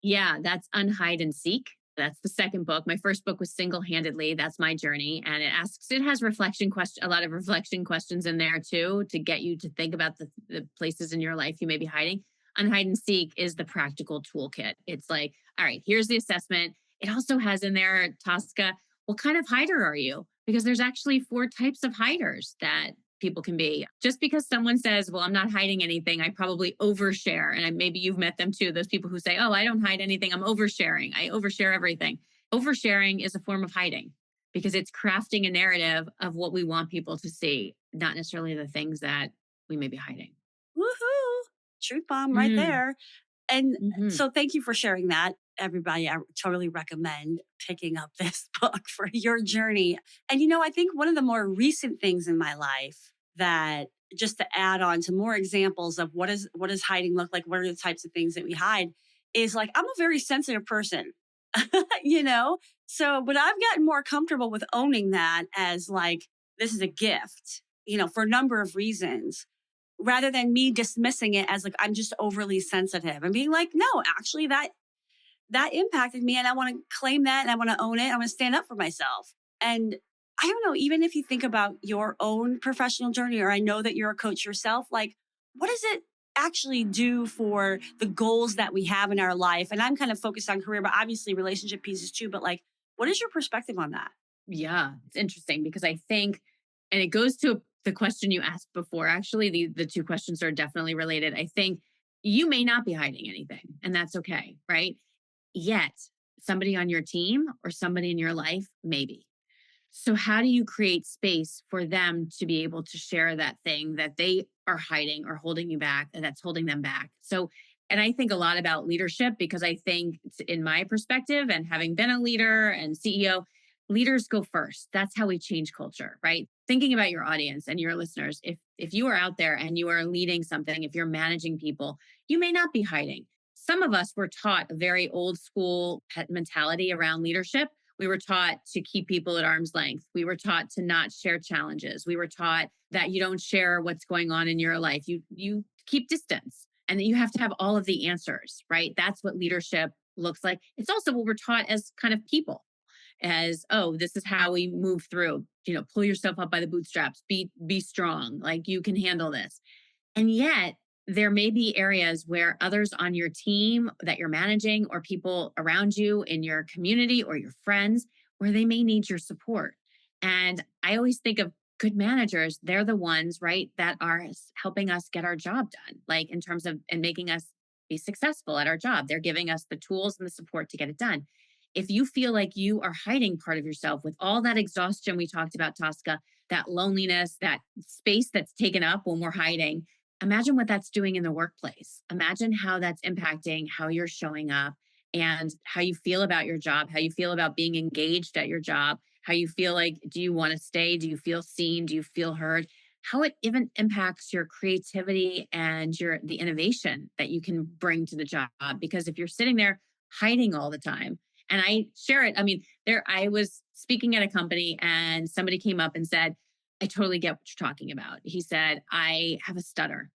Yeah, that's Unhide and Seek. That's the second book. My first book was Single Handedly. That's my journey. And it has a lot of reflection questions in there too, to get you to think about the places in your life you may be hiding. Unhide and Seek is the practical toolkit. It's like, all right, here's the assessment. It also has in there, Tosca, what kind of hider are you? Because there's actually 4 types of hiders that people can be. Just because someone says, well, I'm not hiding anything, I probably overshare. And maybe you've met them too. Those people who say, oh, I don't hide anything, I'm oversharing. I overshare everything. Oversharing is a form of hiding because it's crafting a narrative of what we want people to see, not necessarily the things that we may be hiding. Woohoo! Truth bomb right Mm, there. And mhm. so thank you for sharing that. Everybody, I totally recommend picking up this book for your journey. And I think one of the more recent things in my life, that just to add on to more examples of what does hiding look like, what are the types of things that we hide, is like I'm a very sensitive person. you know? So, but I've gotten more comfortable with owning that as like this is a gift. for a number of reasons, rather than me dismissing it as like I'm just overly sensitive and being like, no, actually that impacted me and I want to claim that and I want to own it. I want to stand up for myself. And I don't know, even if you think about your own professional journey, or I know that you're a coach yourself, like what does it actually do for the goals that we have in our life? And I'm kind of focused on career, but obviously relationship pieces too. But like, what is your perspective on that? Yeah, it's interesting because I think, and it goes to the question you asked before. Actually, the two questions are definitely related. I think you may not be hiding anything, and that's okay, right? Yet, somebody on your team or somebody in your life, maybe. So, how do you create space for them to be able to share that thing that they are hiding or holding you back and that's holding them back? So, and I think a lot about leadership because I think, in my perspective, and having been a leader and CEO, leaders go first. That's how we change culture, right? Thinking about your audience and your listeners. If you are out there and you are leading something, if you're managing people, you may not be hiding. Some of us were taught a very old school pet mentality around leadership. We were taught to keep people at arm's length. We were taught to not share challenges. We were taught that you don't share what's going on in your life. You keep distance and that you have to have all of the answers, right? That's what leadership looks like. It's also what we're taught as kind of people, as, oh, this is how we move through, pull yourself up by the bootstraps, be strong, like you can handle this. And yet, there may be areas where others on your team that you're managing or people around you in your community or your friends, where they may need your support. And I always think of good managers, they're the ones, right, that are helping us get our job done, like in terms of and making us be successful at our job. They're giving us the tools and the support to get it done. If you feel like you are hiding part of yourself with all that exhaustion we talked about, Tosca, that loneliness, that space that's taken up when we're hiding, imagine what that's doing in the workplace. Imagine how that's impacting how you're showing up and how you feel about your job, how you feel about being engaged at your job, how you feel like, do you want to stay? Do you feel seen? Do you feel heard? How it even impacts your creativity and the innovation that you can bring to the job. Because if you're sitting there hiding all the time, and I share it, I mean, I was speaking at a company and somebody came up and said, I totally get what you're talking about. He said, I have a stutter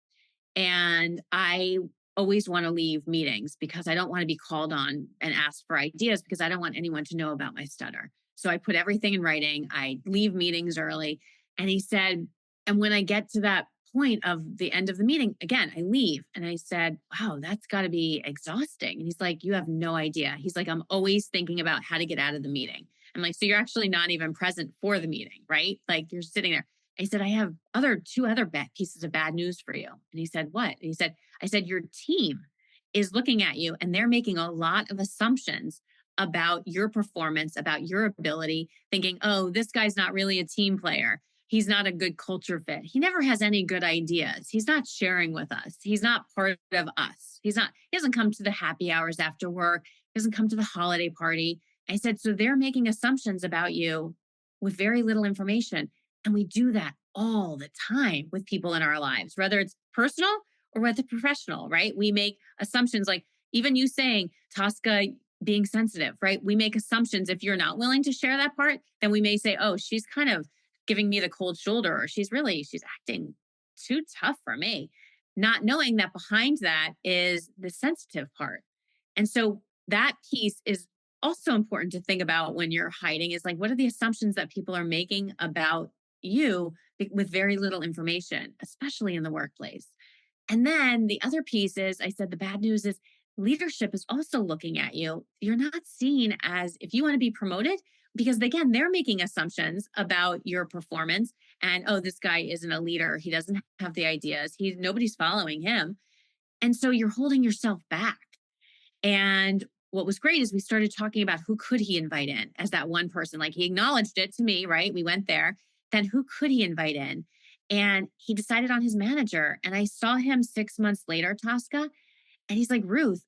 and I always want to leave meetings because I don't want to be called on and asked for ideas because I don't want anyone to know about my stutter. So I put everything in writing. I leave meetings early. And he said, and when I get to that point of the end of the meeting, again, I leave. And I said, wow, that's got to be exhausting. And he's like, you have no idea. He's like, I'm always thinking about how to get out of the meeting. I'm like, so you're actually not even present for the meeting, right? Like you're sitting there. I said, I have two other pieces of bad news for you. And he said, what? And he said, I said, your team is looking at you and they're making a lot of assumptions about your performance, about your ability, thinking, oh, this guy's not really a team player. He's not a good culture fit. He never has any good ideas. He's not sharing with us. He's not part of us. He doesn't come to the happy hours after work. He doesn't come to the holiday party. I said, so they're making assumptions about you with very little information. And we do that all the time with people in our lives, whether it's personal or whether professional, right? We make assumptions like even you saying, Tosca being sensitive, right? We make assumptions. If you're not willing to share that part, then we may say, oh, she's kind of giving me the cold shoulder, or she's acting too tough for me. Not knowing that behind that is the sensitive part. And so that piece is also important to think about when you're hiding is like, what are the assumptions that people are making about you with very little information, especially in the workplace? And then the other piece is, I said, the bad news is leadership is also looking at you. You're not seen as if you want to be promoted, because again, they're making assumptions about your performance. And oh, this guy isn't a leader. He doesn't have the ideas. Nobody's following him. And so you're holding yourself back. And what was great is we started talking about who could he invite in as that one person. Like he acknowledged it to me, right? We went there. Then who could he invite in? And he decided on his manager. And I saw him 6 months later, Tosca, and he's like, Ruth,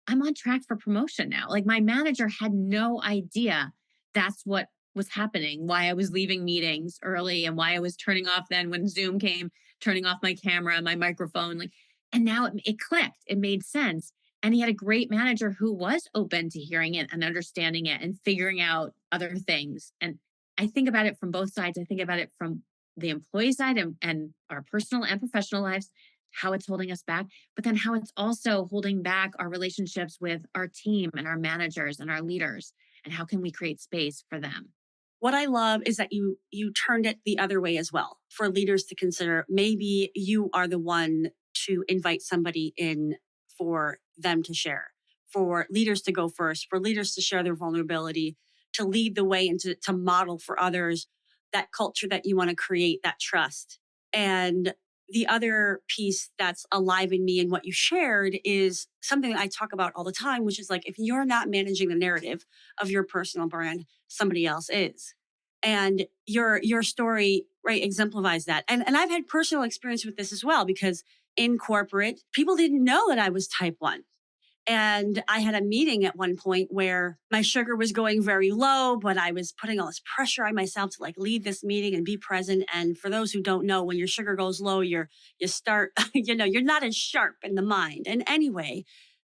I'm on track for promotion now. Like my manager had no idea that's what was happening, why I was leaving meetings early and why I was turning off then when Zoom came, turning off my camera and my microphone. Like, and now it clicked. It made sense. And he had a great manager who was open to hearing it and understanding it and figuring out other things. And I think about it from both sides. I think about it from the employee side and our personal and professional lives, how it's holding us back, but then how it's also holding back our relationships with our team and our managers and our leaders. And how can we create space for them? What I love is that you turned it the other way as well for leaders to consider. Maybe you are the one to invite somebody in for them to share, for leaders to go first, for leaders to share their vulnerability, to lead the way and to model for others that culture that you want to create, that trust. And the other piece that's alive in me and what you shared is something that I talk about all the time, which is like, if you're not managing the narrative of your personal brand, somebody else is. And your story, right, exemplifies that. And I've had personal experience with this as well, because in corporate, people didn't know that I was type 1. And I had a meeting at one point where my sugar was going very low, but I was putting all this pressure on myself to like lead this meeting and be present. And for those who don't know, when your sugar goes low, you start, you're not as sharp in the mind. And anyway,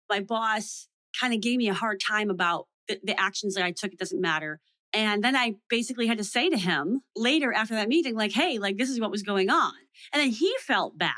my boss kind of gave me a hard time about the actions that I took. It doesn't matter. And then I basically had to say to him later after that meeting, like, hey, like this is what was going on. And then he felt bad.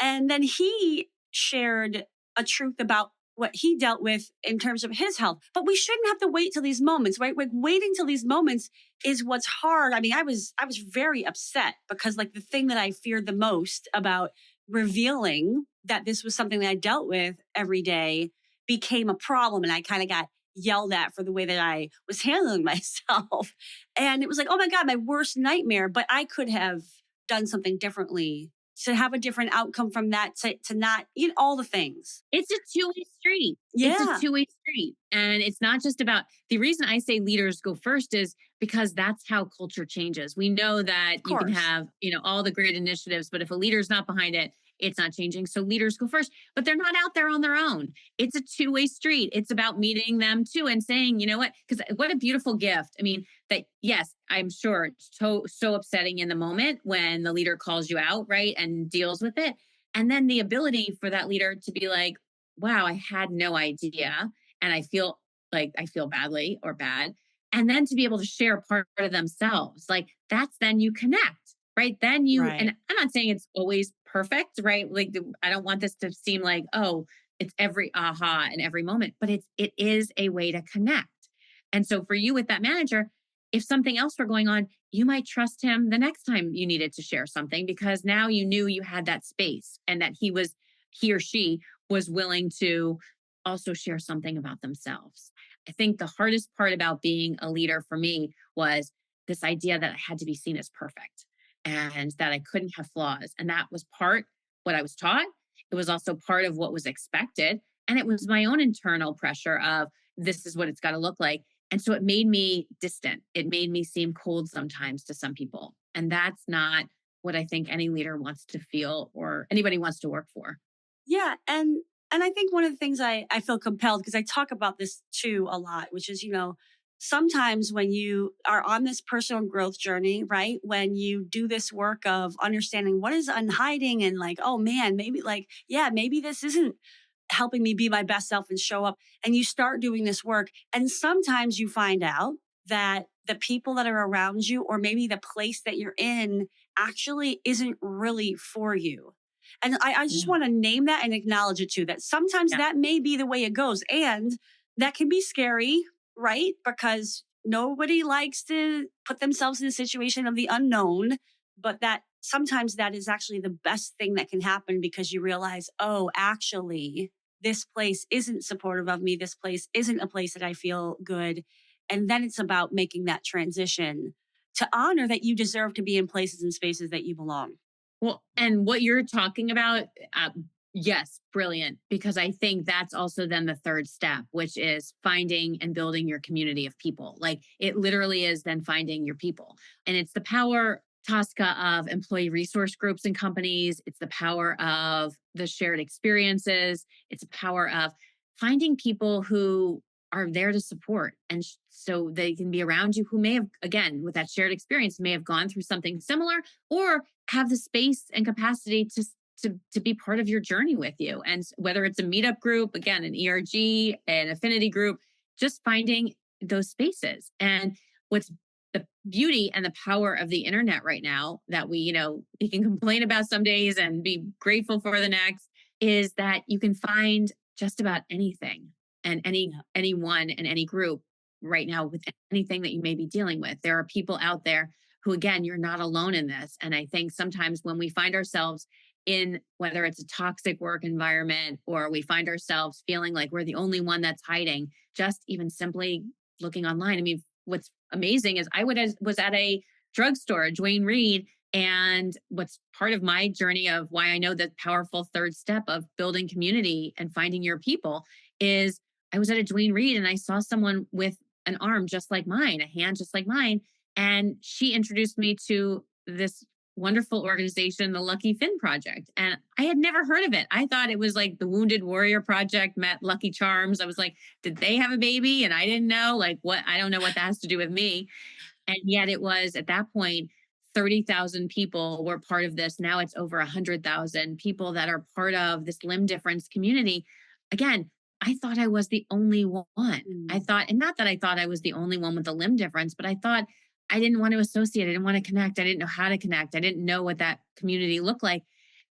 And then he shared a truth about what he dealt with in terms of his health. But we shouldn't have to wait till these moments, right? Like waiting till these moments is what's hard. I mean, I was very upset because like the thing that I feared the most about revealing that this was something that I dealt with every day became a problem. And I kind of got yelled at for the way that I was handling myself. And it was like, oh my God, my worst nightmare. But I could have done something differently to have a different outcome from that, to not, all the things. It's a two-way street. It's Yeah, a two-way street. And it's not just about the reason I say leaders go first is because that's how culture changes. We know that of you can course. have, all the great initiatives, but if a leader's not behind it, it's not changing. So leaders go first, but they're not out there on their own. It's a two-way street. It's about meeting them too and saying, you know what? Because what a beautiful gift. I mean, that yes, I'm sure it's so upsetting in the moment when the leader calls you out, right? And deals with it. And then the ability for that leader to be like, wow, I had no idea. And I feel badly or bad. And then to be able to share part of themselves, like that's then you connect, right? Then and Right. I'm not saying it's always perfect, right? Like I don't want this to seem like, oh, it's every aha in every moment, but it is a way to connect. And so for you with that manager, if something else were going on, you might trust him the next time you needed to share something because now you knew you had that space and that he or she was willing to also share something about themselves. I think the hardest part about being a leader for me was this idea that I had to be seen as perfect and that I couldn't have flaws. And that was part what I was taught. It was also part of what was expected. And it was my own internal pressure of this is what it's got to look like. And so it made me distant. It made me seem cold sometimes to some people. And that's not what I think any leader wants to feel or anybody wants to work for. Yeah. And I think one of the things I feel compelled, because I talk about this too a lot, which is, sometimes when you are on this personal growth journey, right? When you do this work of understanding what is unhiding and like, oh man, maybe like, yeah, maybe this isn't helping me be my best self and show up. And you start doing this work. And sometimes you find out that the people that are around you, or maybe the place that you're in, actually isn't really for you. And I just Yeah. want to name that and acknowledge it too, that sometimes Yeah. that may be the way it goes. And that can be scary, right? Because nobody likes to put themselves in a situation of the unknown, but that sometimes that is actually the best thing that can happen because you realize, oh, actually, this place isn't supportive of me. This place isn't a place that I feel good. And then it's about making that transition to honor that you deserve to be in places and spaces that you belong. Well, and what you're talking about, yes, brilliant. Because I think that's also then the third step, which is finding and building your community of people. Like it literally is then finding your people. And it's the power, Tosca, of employee resource groups and companies. It's the power of the shared experiences. It's the power of finding people who are there to support. And so they can be around you who may have, again, with that shared experience, may have gone through something similar or have the space and capacity to be part of your journey with you. And whether it's a meetup group, again, an ERG, an affinity group, just finding those spaces. And what's the the beauty and the power of the internet right now that we can complain about some days and be grateful for the next is that you can find just about anything and Yeah. anyone and any group right now with anything that you may be dealing with. There are people out there who, again, you're not alone in this. And I think sometimes when we find ourselves in whether it's a toxic work environment or we find ourselves feeling like we're the only one that's hiding, just even simply looking online. I mean, what's amazing is was at a drugstore, Dwayne Reed, and what's part of my journey of why I know the powerful third step of building community and finding your people is I was at a Dwayne Reed and I saw someone with an arm just like mine, a hand just like mine. And she introduced me to this wonderful organization, the Lucky Finn Project. And I had never heard of it. I thought it was like the Wounded Warrior Project met Lucky Charms. I was like, did they have a baby? And I didn't know, like, what, I don't know what that has to do with me. And yet it was at that point, 30,000 people were part of this. Now it's over 100,000 people that are part of this limb difference community. Again, I thought I was the only one. I Mm. thought, and not that I thought I was the only one with the limb difference, but I thought I didn't want to associate. I didn't want to connect. I didn't know how to connect. I didn't know what that community looked like.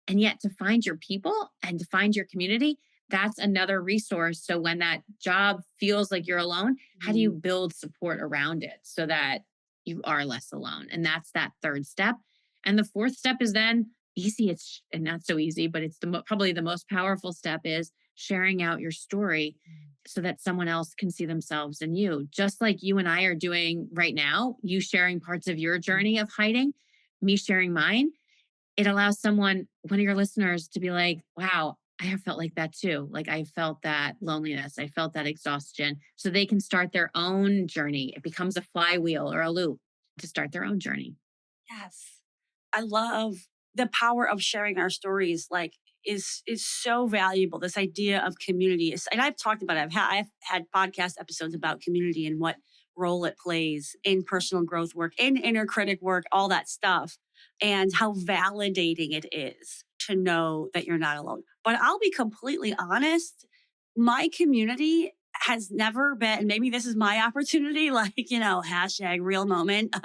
And yet to find your people and to find your community, that's another resource. So when that job feels like you're alone, how do you Mm. build support around it so that you are less alone? And that's that third step. And the fourth step is then easy. It's and not so easy, but it's probably the most powerful step is sharing out your story so that someone else can see themselves in you. Just like you and I are doing right now, you sharing parts of your journey of hiding, me sharing mine, it allows someone, one of your listeners, to be like, wow, I have felt like that too. Like I felt that loneliness, I felt that exhaustion. So they can start their own journey. It becomes a flywheel or a loop to start their own journey. Yes. I love the power of sharing our stories, like is so valuable. This idea of community is, and I've talked about it. I've had podcast episodes about community and what role it plays in personal growth work, in inner critic work, all that stuff, and how validating it is to know that you're not alone. But I'll be completely honest, my community has never been, and maybe this is my opportunity, like, hashtag real moment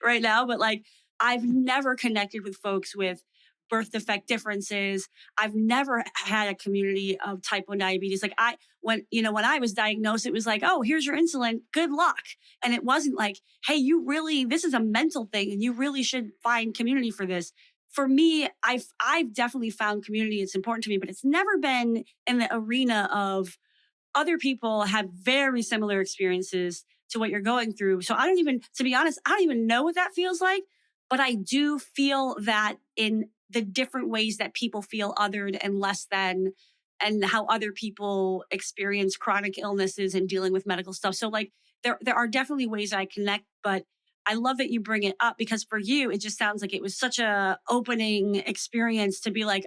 right now, but like I've never connected with folks with birth defect differences. I've never had a community of type 1 diabetes. Like when I was diagnosed, it was like, oh, here's your insulin. Good luck. And it wasn't like, hey, this is a mental thing and you really should find community for this. For me, I've definitely found community. It's important to me, but it's never been in the arena of other people have very similar experiences to what you're going through. So to be honest, I don't even know what that feels like, but I do feel that in the different ways that people feel othered and less than, and how other people experience chronic illnesses and dealing with medical stuff. So like there are definitely ways I connect, but I love that you bring it up because for you, it just sounds like it was such a opening experience to be like,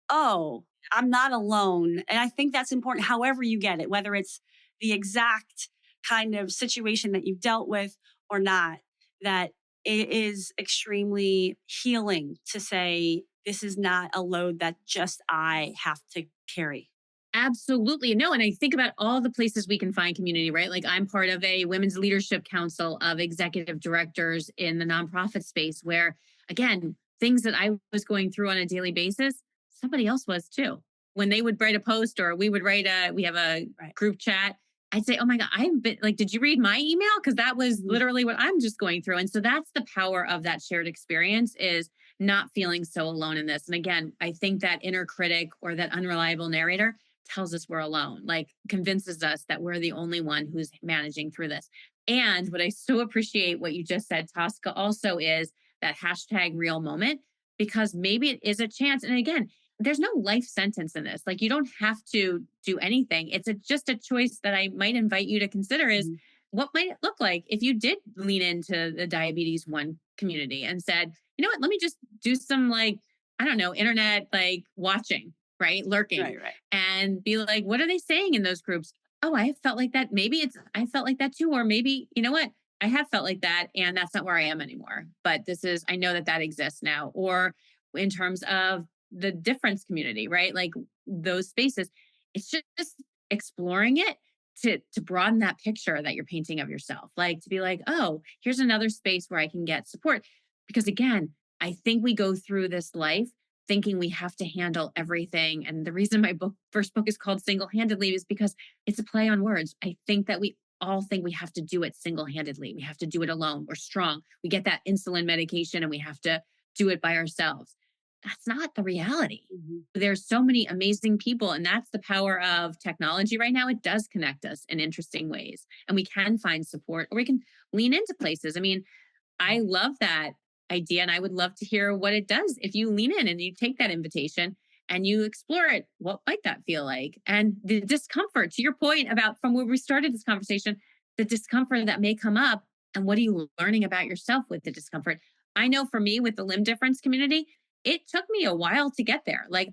oh, I'm not alone. And I think that's important, however you get it, whether it's the exact kind of situation that you've dealt with or not, that it is extremely healing to say, this is not a load that just I have to carry. Absolutely. No. And I think about all the places we can find community, right? Like I'm part of a women's leadership council of executive directors in the nonprofit space where, again, things that I was going through on a daily basis, somebody else was too. When they would write a post or we have a Right. group chat, I'd say, oh my God, I've been like, did you read my email? Because that was Mm. literally what I'm just going through. And so that's the power of that shared experience is not feeling so alone in this. And again, I think that inner critic or that unreliable narrator tells us we're alone, like convinces us that we're the only one who's managing through this. And what I so appreciate what you just said, Tosca, also is that hashtag real moment, because maybe it is a chance. And again, there's no life sentence in this. Like you don't have to do anything. Just a choice that I might invite you to consider is Mhm. what might it look like if you did lean into the diabetes one community and said, you know what, let me just do some like, I don't know, internet like watching, right? Lurking Right, right. and be like, what are they saying in those groups? Oh, I have felt like that. Maybe I felt like that too. Or maybe, you know what? I have felt like that and that's not where I am anymore. But I know that that exists now. Or in terms of the difference community, right? Like those spaces, it's just exploring it to broaden that picture that you're painting of yourself, like to be like, oh, here's another space where I can get support. Because again, I think we go through this life thinking we have to handle everything. And the reason my first book is called Single Handedly is because it's a play on words. I think that we all think we have to do it single handedly. We have to do it alone. We're strong. We get that insulin medication and we have to do it by ourselves. That's not the reality. Mhm. There's so many amazing people, and that's the power of technology right now. It does connect us in interesting ways, and we can find support or we can lean into places. I mean, I love that idea, and I would love to hear what it does if you lean in and you take that invitation and you explore it. What might that feel like? And the discomfort, to your point about from where we started this conversation, the discomfort that may come up, and what are you learning about yourself with the discomfort? I know for me, with the limb difference community, it took me a while to get there. Like,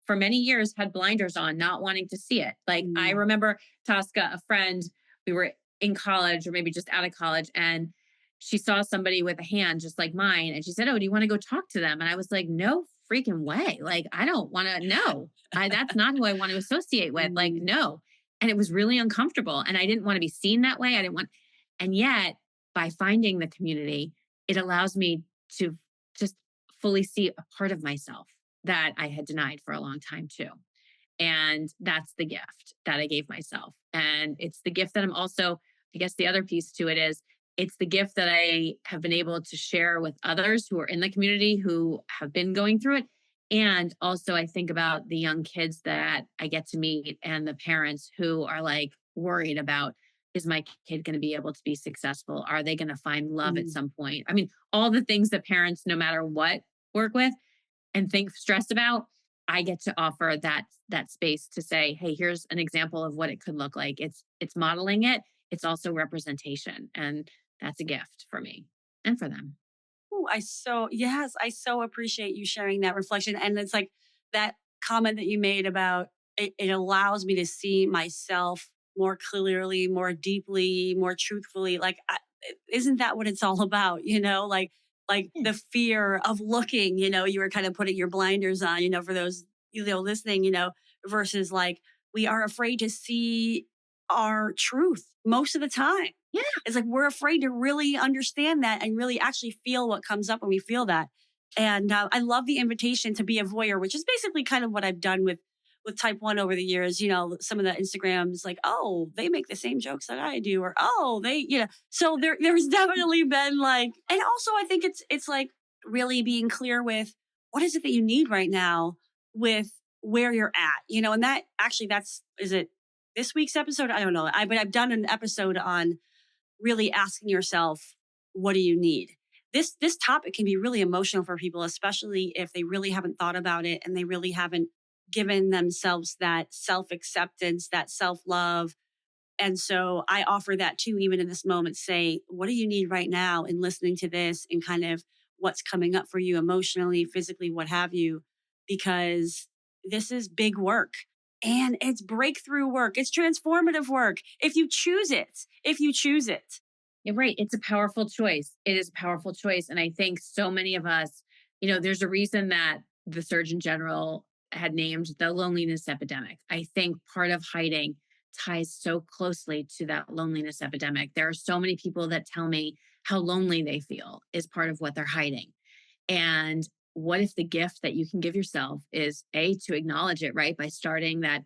for many years, had blinders on, not wanting to see it. Like, I Mm. remember Tosca, a friend, we were in college or maybe just out of college, and she saw somebody with a hand just like mine. And she said, oh, do you want to go talk to them? And I was like, no freaking way. Like, I don't want to know. That's not who I want to associate with. Like, Mm. no. And it was really uncomfortable. And I didn't want to be seen that way. I didn't want, and yet by finding the community, it allows me to just fully see a part of myself that I had denied for a long time too. And that's the gift that I gave myself. And it's the gift that I'm also, I guess the other piece to it is, it's the gift that I have been able to share with others who are in the community who have been going through it. And also, I think about the young kids that I get to meet and the parents who are like worried about, is my kid going to be able to be successful? Are they going to find love at Mm. some point? I mean, all the things that parents, no matter what, work with and think stressed about, I get to offer that space to say, hey, here's an example of what it could look like. It's modeling it. It's also representation. And that's a gift for me and for them. Ooh, yes, I so appreciate you sharing that reflection. And it's like that comment that you made about it allows me to see myself more clearly, more deeply, more truthfully. Like, isn't that what it's all about? Like Yeah. the fear of looking, you were kind of putting your blinders on, for those, listening, versus like we are afraid to see our truth most of the time. Yeah. It's like we're afraid to really understand that and really actually feel what comes up when we feel that. And I love the invitation to be a voyeur, which is basically kind of what I've done with type one over the years. Some of the Instagrams, like, oh, they make the same jokes that I do, or oh, they, So there's definitely been like, and also I think it's like really being clear with what is it that you need right now with where you're at, and that actually is it this week's episode? I don't know. But I've done an episode on really asking yourself, what do you need? This topic can be really emotional for people, especially if they really haven't thought about it and they really haven't given themselves that self-acceptance, that self-love. And so I offer that too, even in this moment. Say, what do you need right now in listening to this, and kind of what's coming up for you emotionally, physically, what have you, because this is big work, and it's breakthrough work. It's transformative work. If you choose it. You're right. It's a powerful choice. It is a powerful choice. And I think so many of us, there's a reason that the Surgeon General had named the loneliness epidemic. I think part of hiding ties so closely to that loneliness epidemic. There are so many people that tell me how lonely they feel is part of what they're hiding. And what if the gift that you can give yourself is to acknowledge it, right? By starting that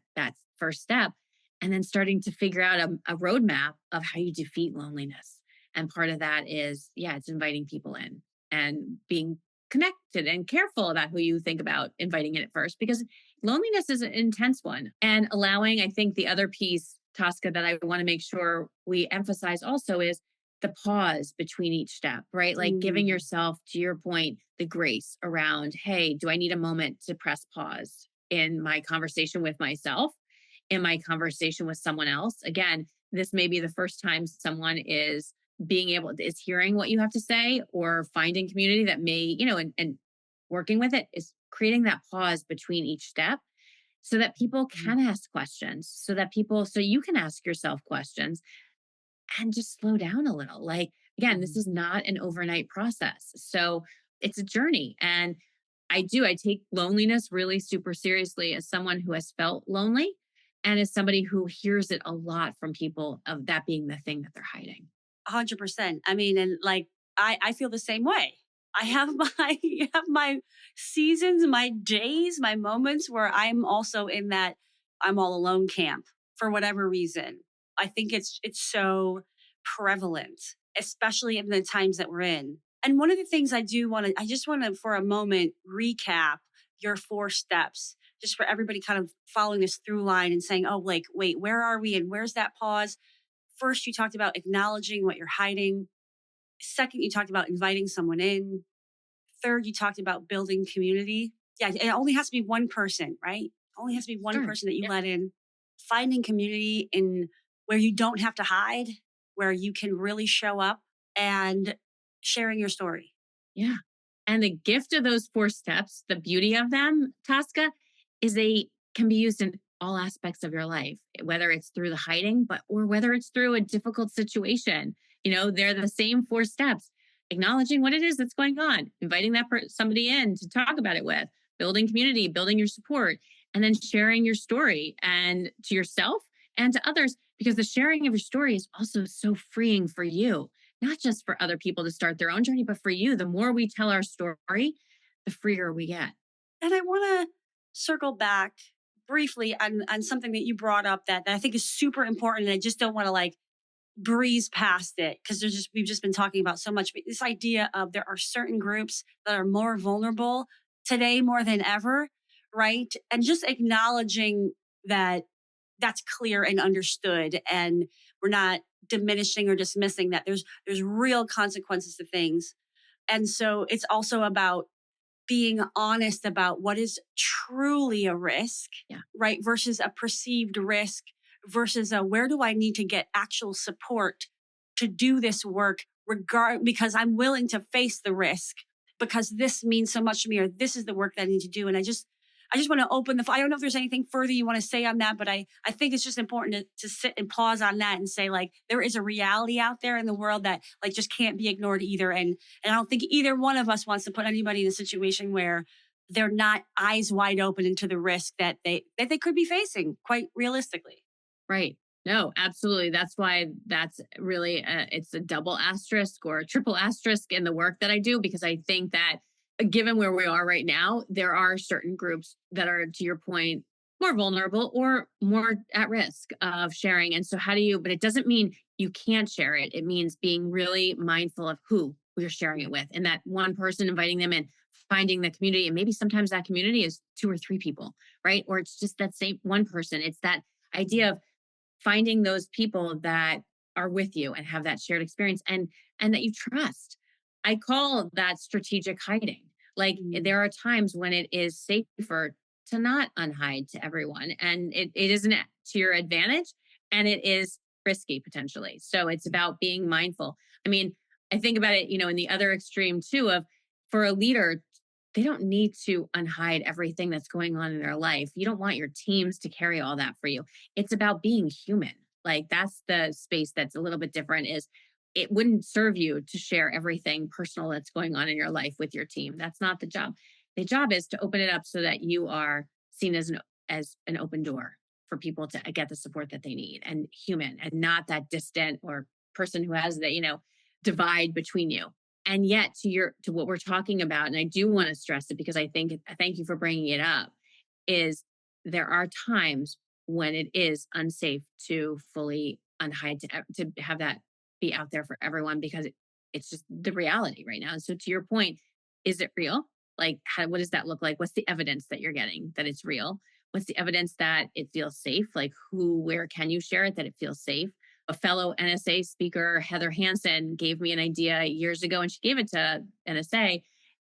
first step, and then starting to figure out a roadmap of how you defeat loneliness. And part of that is, yeah, it's inviting people in and being connected and careful about who you think about inviting in at first, because loneliness is an intense one. And allowing, I think the other piece, Tosca, that I want to make sure we emphasize also is the pause between each step, right? Like giving Mm. yourself, to your point, the grace around, hey, do I need a moment to press pause in my conversation with myself, in my conversation with someone else? Again, this may be the first time someone is hearing what you have to say, or finding community that may, and working with it is creating that pause between each step so that people Mm. can ask questions, so you can ask yourself questions and just slow down a little. Like, again, this Mm. is not an overnight process. So it's a journey. And I take loneliness really super seriously as someone who has felt lonely. and as somebody who hears it a lot from people of that being the thing that they're hiding. 100%. I mean, and like, I feel the same way. I have my have my seasons, my days, my moments where I'm also in that I'm all alone camp for whatever reason. I think it's so prevalent, especially in the times that we're in. And one of the things I just want to for a moment recap your 4 steps, just for everybody kind of following this through line and saying, oh, like, wait, where are we? And where's that pause? First, you talked about acknowledging what you're hiding. Second, you talked about inviting someone in. Third, you talked about building community. Yeah, it only has to be one person, right? It only has to be one Sure. person that you Yeah. let in. Finding community in where you don't have to hide, where you can really show up and sharing your story. Yeah. And the gift of those 4 steps, the beauty of them, Tosca, is they can be used in all aspects of your life, whether it's through the hiding, but or whether it's through a difficult situation. They're the same 4 steps. Acknowledging what it is that's going on, inviting somebody in to talk about it with, building community, building your support, and then sharing your story and to yourself and to others, because the sharing of your story is also so freeing for you, not just for other people to start their own journey, but for you. The more we tell our story, the freer we get. And I want to circle back briefly on something that you brought up that I think is super important. And I just don't want to like breeze past it because we've just been talking about so much. But this idea of there are certain groups that are more vulnerable today more than ever, right? And just acknowledging that that's clear and understood, and we're not diminishing or dismissing that there's real consequences to things. And so it's also about being honest about what is truly a risk, Yeah. right? Versus a perceived risk, versus a where do I need to get actual support to do this work, because I'm willing to face the risk because this means so much to me, or this is the work that I need to do. And I just want to open I don't know if there's anything further you want to say on that, but I think it's just important to sit and pause on that and say, like, there is a reality out there in the world that like just can't be ignored either. And I don't think either one of us wants to put anybody in a situation where they're not eyes wide open into the risk that they could be facing quite realistically. Right. No, absolutely. That's why that's really it's a double asterisk or a triple asterisk in the work that I do, because I think that given where we are right now, there are certain groups that are, to your point, more vulnerable or more at risk of sharing. And so but it doesn't mean you can't share it. It means being really mindful of who you're sharing it with, and that one person, inviting them in, finding the community. And maybe sometimes that community is 2 or 3 people, right? Or it's just that same one person. It's that idea of finding those people that are with you and have that shared experience, and that you trust. I call that strategic hiding. Like, Mm. there are times when it is safer to not unhide to everyone, and it isn't to your advantage, and it is risky potentially. So it's about being mindful. I mean, I think about it, in the other extreme too, of for a leader, they don't need to unhide everything that's going on in their life. You don't want your teams to carry all that for you. It's about being human. Like, that's the space that's a little bit different. Is it wouldn't serve you to share everything personal that's going on in your life with your team. That's not the job. The job is to open it up so that you are seen as an open door for people to get the support that they need, and human, and not that distant or person who has the divide between you. And yet, to what we're talking about, and I do want to stress it because I thank you for bringing it up, is there are times when it is unsafe to fully unhide, to have that be out there for everyone, because it's just the reality right now. And so, to your point, is it real? Like, what does that look like? What's the evidence that you're getting that it's real? What's the evidence that it feels safe? Like, where can you share it that it feels safe? A fellow NSA speaker, Heather Hansen, gave me an idea years ago, and she gave it to NSA,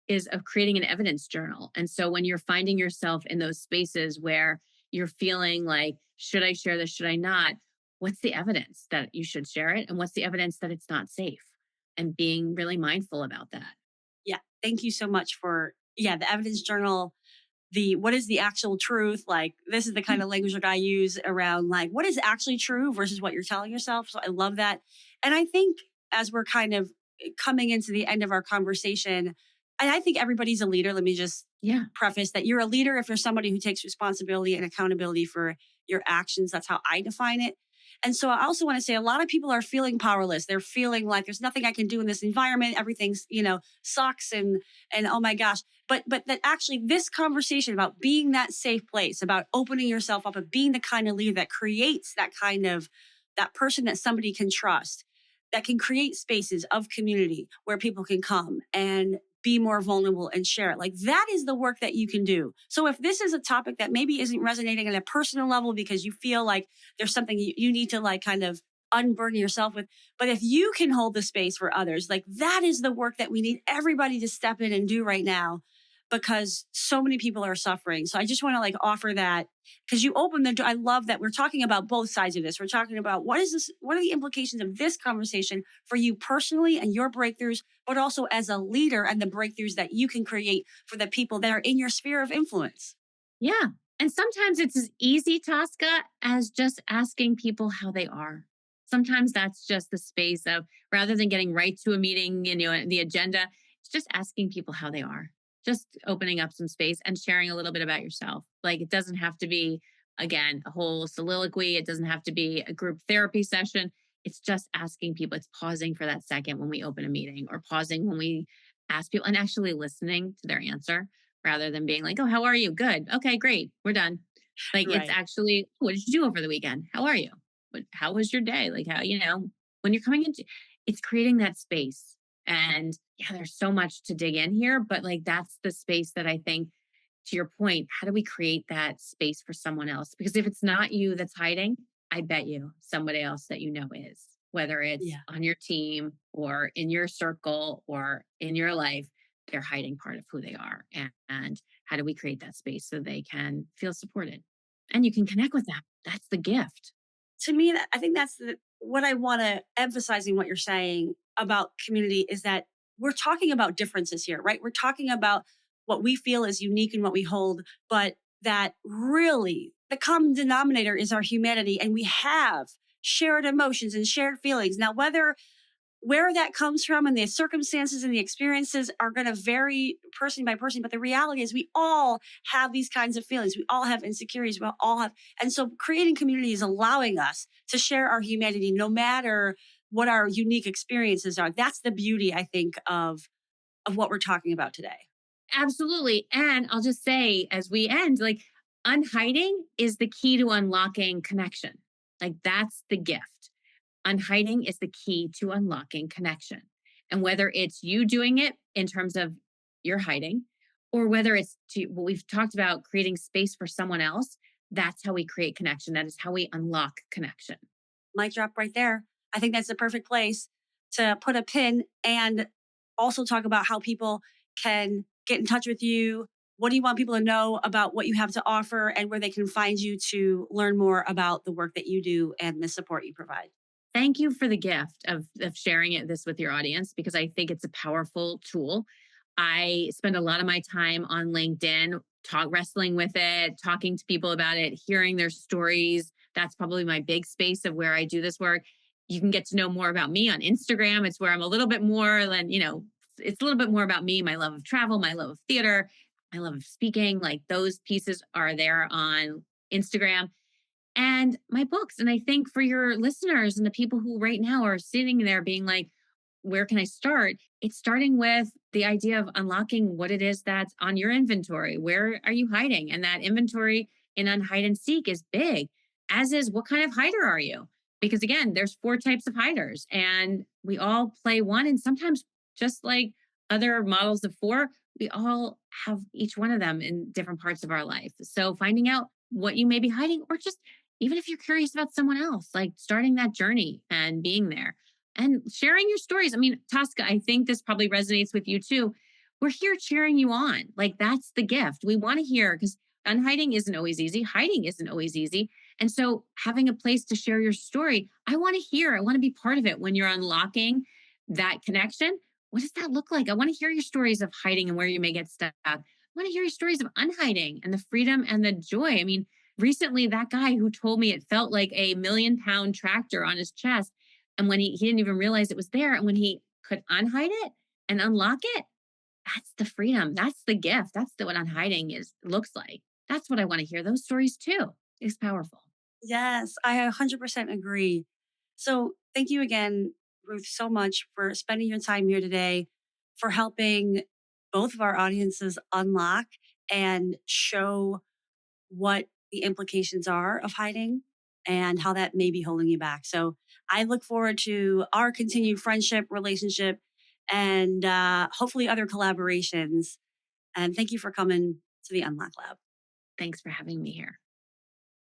is of creating an evidence journal. And so when you're finding yourself in those spaces where you're feeling like, should I share this? Should I not? What's the evidence that you should share it? And what's the evidence that it's not safe? And being really mindful about that. Yeah. Thank you so much for, yeah, the evidence journal. What is the actual truth? Like, this is the kind of language that I use around like what is actually true versus what you're telling yourself. So I love that. And I think as we're kind of coming into the end of our conversation, and I think everybody's a leader. Let me just Yeah. preface that you're a leader if you're somebody who takes responsibility and accountability for your actions. That's how I define it. And so I also want to say a lot of people are feeling powerless. They're feeling like there's nothing I can do in this environment. Everything's, sucks and oh my gosh. But that actually this conversation about being that safe place, about opening yourself up and being the kind of leader that creates that kind of that person that somebody can trust, that can create spaces of community where people can come and be more vulnerable and share it. Like that is the work that you can do. So if this is a topic that maybe isn't resonating at a personal level because you feel like there's something you need to like kind of unburden yourself with, but if you can hold the space for others, like that is the work that we need everybody to step in and do right now because so many people are suffering. So I just want to like offer that because you open the door. I love that we're talking about both sides of this. We're talking about what is this, what are the implications of this conversation for you personally and your breakthroughs, but also as a leader and the breakthroughs that you can create for the people that are in your sphere of influence. Yeah. And sometimes it's as easy, Tosca, as just asking people how they are. Sometimes that's just the space of rather than getting right to a meeting, the agenda, it's just asking people how they are, just opening up some space and sharing a little bit about yourself. Like it doesn't have to be, again, a whole soliloquy. It doesn't have to be a group therapy session. It's just asking people, it's pausing for that second when we open a meeting or pausing when we ask people and actually listening to their answer rather than being like, oh, how are you? Good. Okay, great. We're done. Like it's Right. actually, what did you do over the weekend? How are you? How was your day? Like how, when you're coming into it's creating that space. And yeah, there's so much to dig in here, but like that's the space that I think to your point, how do we create that space for someone else? Because if it's not you that's hiding, I bet you somebody else that is, whether it's Yeah. on your team or in your circle or in your life, they're hiding part of who they are. And how do we create that space so they can feel supported? And you can connect with them. That's the gift. To me, I think that's what I want to emphasize in what you're saying about community is that we're talking about differences here, right? We're talking about what we feel is unique and what we hold, but that really the common denominator is our humanity and we have shared emotions and shared feelings. Now, where that comes from and the circumstances and the experiences are going to vary person by person. But the reality is, we all have these kinds of feelings. We all have insecurities. We all have. And so creating community is allowing us to share our humanity no matter what our unique experiences are. That's the beauty, I think, of what we're talking about today. Absolutely. And I'll just say as we end, like unhiding is the key to unlocking connection. Like that's the gift. Unhiding is the key to unlocking connection. And whether it's you doing it in terms of your hiding, or whether it's to what we've talked about, creating space for someone else, that's how we create connection. That is how we unlock connection. Mic drop right there. I think that's the perfect place to put a pin and also talk about how people can get in touch with you. What do you want people to know about what you have to offer and where they can find you to learn more about the work that you do and the support you provide? Thank you for the gift of sharing this with your audience because I think it's a powerful tool. I spend a lot of my time on LinkedIn, wrestling with it, talking to people about it, hearing their stories. That's probably my big space of where I do this work. You can get to know more about me on Instagram. It's where I'm a little bit more than, it's a little bit more about me, my love of travel, my love of theater, my love of speaking. Like those pieces are there on Instagram and my books. And I think for your listeners and the people who right now are sitting there being like, where can I start? It's starting with the idea of unlocking what it is that's on your inventory. Where are you hiding? And that inventory in Unhide and Seek is big, as is what kind of hider are you? Because again, there's 4 types of hiders and we all play one. And sometimes just like other models of 4, we all have each one of them in different parts of our life. So finding out what you may be hiding or just even if you're curious about someone else, like starting that journey and being there and sharing your stories. I mean, Tosca, I think this probably resonates with you too. We're here cheering you on. Like that's the gift. We want to hear because unhiding isn't always easy. Hiding isn't always easy. And so having a place to share your story, I want to hear, I want to be part of it when you're unlocking that connection. What does that look like? I want to hear your stories of hiding and where you may get stuck. I want to hear your stories of unhiding and the freedom and the joy. I mean, recently that guy who told me it felt like a 1,000,000-pound tractor on his chest and when he didn't even realize it was there and when he could unhide it and unlock it, that's the freedom, that's the gift, that's the what unhiding is looks like. That's what I want to hear, those stories too. It's powerful. Yes, I 100% agree. So, thank you again, Ruth, so much for spending your time here today, for helping both of our audiences unlock and show what the implications are of hiding and how that may be holding you back. So, I look forward to our continued friendship, relationship, and hopefully other collaborations. And thank you for coming to the Unlock Lab. Thanks for having me here.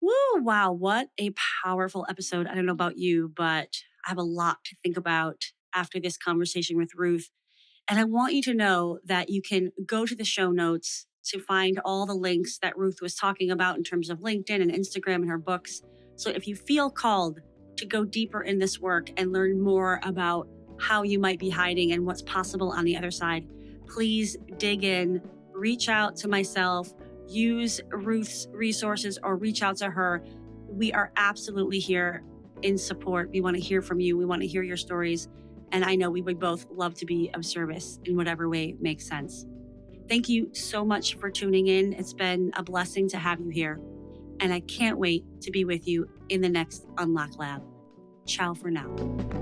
Woo! Wow, what a powerful episode. I don't know about you, but I have a lot to think about after this conversation with Ruth. And I want you to know that you can go to the show notes to find all the links that Ruth was talking about in terms of LinkedIn and Instagram and her books. So if you feel called to go deeper in this work and learn more about how you might be hiding and what's possible on the other side, please dig in, reach out to myself, use Ruth's resources, or reach out to her. We are absolutely here in support. We want to hear from you. We want to hear your stories. And I know we would both love to be of service in whatever way makes sense. Thank you so much for tuning in. It's been a blessing to have you here. And I can't wait to be with you in the next Unlock Lab. Ciao for now.